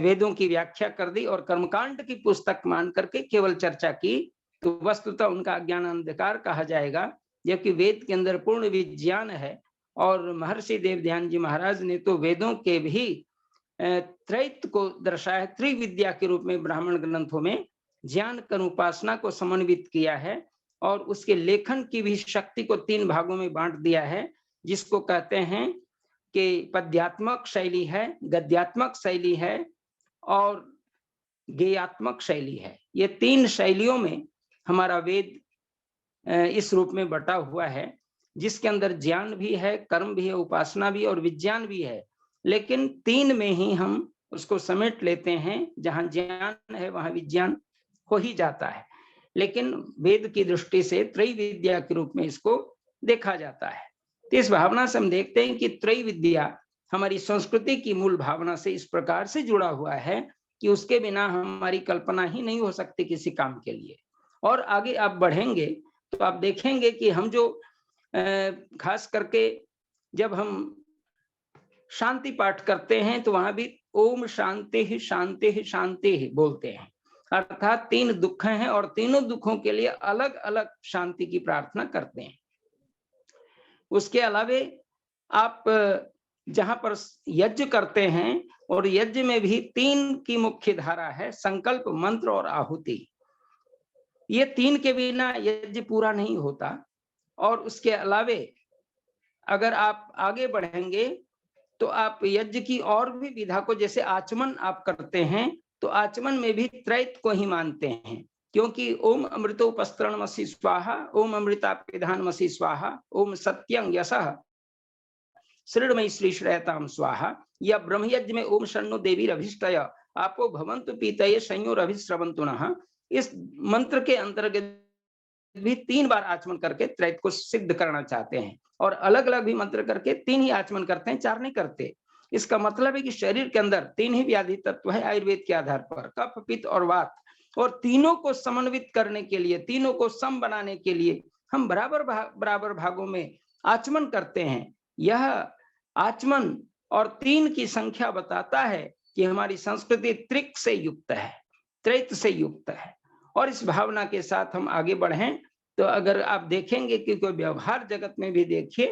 [SPEAKER 3] वेदों की व्याख्या कर दी और कर्मकांड की पुस्तक मान करके केवल चर्चा की, तो वस्तुतः उनका अज्ञान अंधकार कहा जाएगा, जबकि वेद के अंदर पूर्ण विज्ञान है। और महर्षि देवध्यान जी महाराज ने तो वेदों के भी त्रैत को दर्शाया, त्रिविद्या के रूप में ब्राह्मण ग्रंथों में ज्ञान कर्म उपासना को समन्वित किया है, और उसके लेखन की भी शक्ति को 3 भागों में बांट दिया है, जिसको कहते हैं कि पद्यात्मक शैली है, गद्यात्मक शैली है और गेयात्मक शैली है। ये 3 शैलियों में हमारा वेद इस रूप में बटा हुआ है, जिसके अंदर ज्ञान भी है, कर्म भी है, उपासना भी और विज्ञान भी है। लेकिन 3 में ही हम उसको समेट लेते हैं, जहां ज्ञान है वहां विज्ञान हो ही जाता है। लेकिन वेद की दृष्टि से त्रैविद्या के रूप में इसको देखा जाता है। तो इस भावना से हम देखते हैं कि त्रैविद्या हमारी संस्कृति की मूल भावना से इस प्रकार से जुड़ा हुआ है कि उसके बिना हमारी कल्पना ही नहीं हो सकती किसी काम के लिए। और आगे आप बढ़ेंगे तो आप देखेंगे कि हम जो खास करके जब हम शांति पाठ करते हैं तो वहां भी ओम शांति ही शांति ही शांति ही बोलते हैं, अर्थात 3 दुख हैं और तीनों दुखों के लिए अलग अलग शांति की प्रार्थना करते हैं। उसके अलावे आप जहां पर यज्ञ करते हैं, और यज्ञ में भी 3 की मुख्य धारा है, संकल्प, मंत्र और आहुति। ये 3 के बिना यज्ञ पूरा नहीं होता। और उसके अलावे अगर आप आगे बढ़ेंगे तो आप यज्ञ की और भी विधा को, जैसे आचमन आप करते हैं तो आचमन में भी त्रैत को ही मानते हैं, क्योंकि ओम अमृतोपस्त्रणमसि स्वाहा, ओम अमृतापिधानमसि स्वाहा, ओम सत्यं यशः श्रीर्मयि श्री श्रेयताम स्वाहा, या ब्रह्मयज्ञ में ओम शन्नो देवीरभिष्टय आपो भवन्तु पीतये संयोरभिश्रवन्तु नः, इस मंत्र के अंतर्गत भी 3 बार आचमन करके त्रैत को सिद्ध करना चाहते हैं, और अलग अलग भी मंत्र करके 3 ही आचमन करते हैं, 4 नहीं करते। इसका मतलब है कि शरीर के अंदर 3 ही व्याधि तत्व है आयुर्वेद के आधार पर, कफ, पित्त और वात, और तीनों को समन्वित करने के लिए, तीनों को सम बनाने के लिए हम बराबर भागों में आचमन करते हैं। यह आचमन और 3 की संख्या बताता है कि हमारी संस्कृति त्रिक से युक्त है, त्रैत से युक्त है। और इस भावना के साथ हम आगे बढ़ें तो अगर आप देखेंगे कि कोई व्यवहार जगत में भी देखिए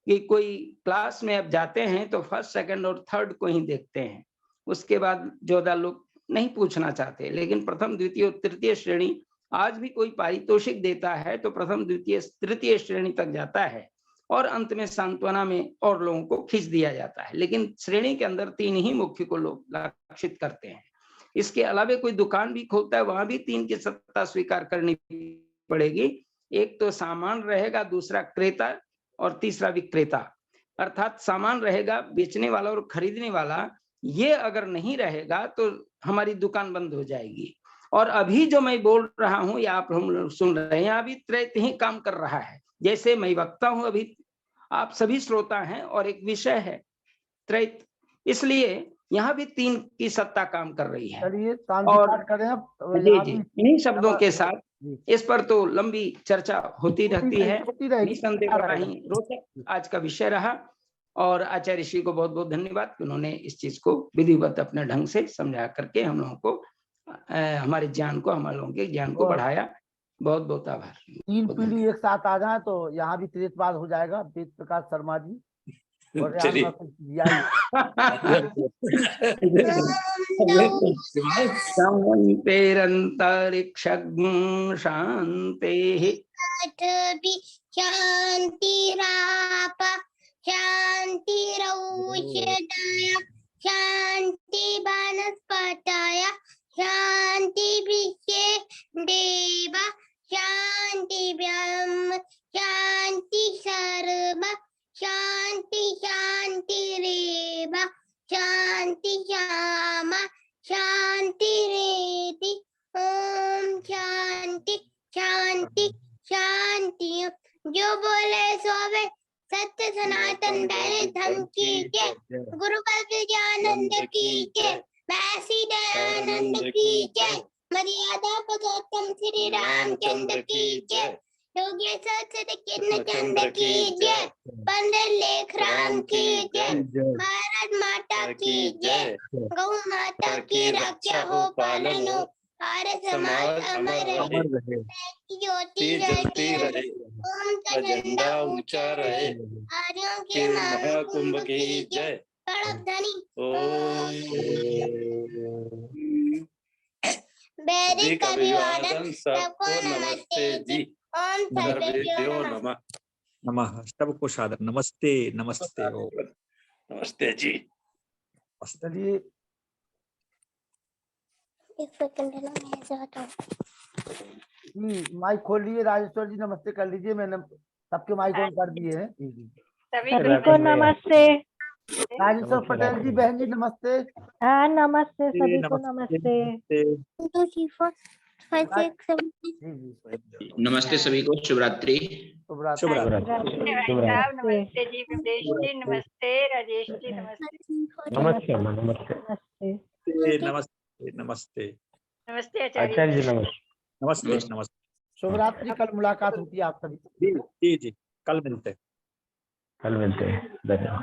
[SPEAKER 3] कि कोई क्लास में आप जाते हैं तो फर्स्ट, सेकंड और थर्ड को ही देखते हैं, उसके बाद ज्यादा लोग नहीं पूछना चाहते। लेकिन प्रथम, द्वितीय और तृतीय श्रेणी, आज भी कोई पारितोषिक देता है तो प्रथम, द्वितीय, तृतीय श्रेणी तक जाता है, और अंत में सांत्वना में और लोगों को खींच दिया जाता है। लेकिन श्रेणी के अंदर 3 ही मुख्य को लोग लक्षित करते हैं। इसके अलावे कोई दुकान भी खोलता है, वहां भी 3 की सत्ता स्वीकार करनी पड़ेगी। एक तो सामान रहेगा, दूसरा क्रेता और तीसरा विक्रेता, अर्थात सामान रहेगा, बेचने वाला और खरीदने वाला, ये अगर नहीं रहेगा तो हमारी दुकान बंद हो जाएगी। और अभी जो मैं बोल रहा हूँ या आप हम सुन रहे हैं, अभी त्रैत ही काम कर रहा है। जैसे मैं वक्ता हूँ, अभी आप सभी श्रोता हैं, और एक विषय है त्रैत, इसलिए यहाँ भी 3 की सत्ता काम कर रही है। और जी, इन्हीं शब्दों के साथ इस पर तो लंबी चर्चा होती रहती है, निसंदेह बड़ा ही रोचक आज का विषय रहा। और आचार्य श्री को बहुत बहुत धन्यवाद कि उन्होंने इस चीज को विधिवत अपने ढंग से समझा करके हम लोगों को, हमारे ज्ञान को, हम लोगों के ज्ञान को बढ़ाया। बहुत बहुत आभार।
[SPEAKER 1] 3 पीढ़ी एक साथ आ जाए तो यहाँ भी त्रेतवाद हो जाएगा। वेद प्रकाश शर्मा जी और
[SPEAKER 8] चलिए।
[SPEAKER 3] शांतिरंतरिक्षं शांतेः
[SPEAKER 11] शांतिराप शांतिरौषधय शांति वनस्पतय शांति विश्वे देव शांति ब्रह्म शांति सर्व शांति शांतिरेव शांति श्याम शांति रेति ओम शांति शांति शांति। जो बोले सोवे सत्य सनातन पहले धर्म की जय। गुरु विजयानंद की जय। वैसी दयानंद की जय। मर्यादा पुरुषोत्तम श्री रामचंद्र की जय। योगेश्वर श्री कृष्ण चंद्र की जय। पंडित लेख राम की जय। भारत माता की जय। गौ माता की रक्षा हो पालन हो सारे समाज अमर रहे ज्योति जलती रहे ओम का झंडा ऊंचा रहे आर्यों के महाकुंभ की जय। कड़क धनी वैदिक अभिवादन सबको नमस्ते जी। ओम सर्वेभ्यो नमः।
[SPEAKER 5] नमः। सबको सादर नमस्ते नमस्ते।
[SPEAKER 8] नमस्ते जी।
[SPEAKER 1] चलिए
[SPEAKER 11] एक सेकंड है ना, मैं ऐसे बताऊं।
[SPEAKER 1] माइक खोल लिए राजेश्वर जी, नमस्ते कर लीजिए। मैंने सबके माइक ऑन कर दिए हैं।
[SPEAKER 9] सभी को नमस्ते।
[SPEAKER 1] राजेश्वर पटेल जी, बहन जी नमस्ते।
[SPEAKER 9] हाँ नमस्ते, सभी को नमस्ते।
[SPEAKER 3] नमस्ते सभी को। शुभरात्रि।
[SPEAKER 9] नमस्ते जी विदेश जी, नमस्ते राजेश जी, नमस्ते
[SPEAKER 10] नमस्ते
[SPEAKER 9] नमस्ते
[SPEAKER 5] नमस्ते नमस्ते
[SPEAKER 9] नमस्ते आचार्य जी,
[SPEAKER 5] नमस्ते नमस्ते।
[SPEAKER 1] शुभरात्रि। कल मुलाकात होती है आप सभी।
[SPEAKER 5] जी जी, कल मिलते हैं।
[SPEAKER 10] धन्यवाद।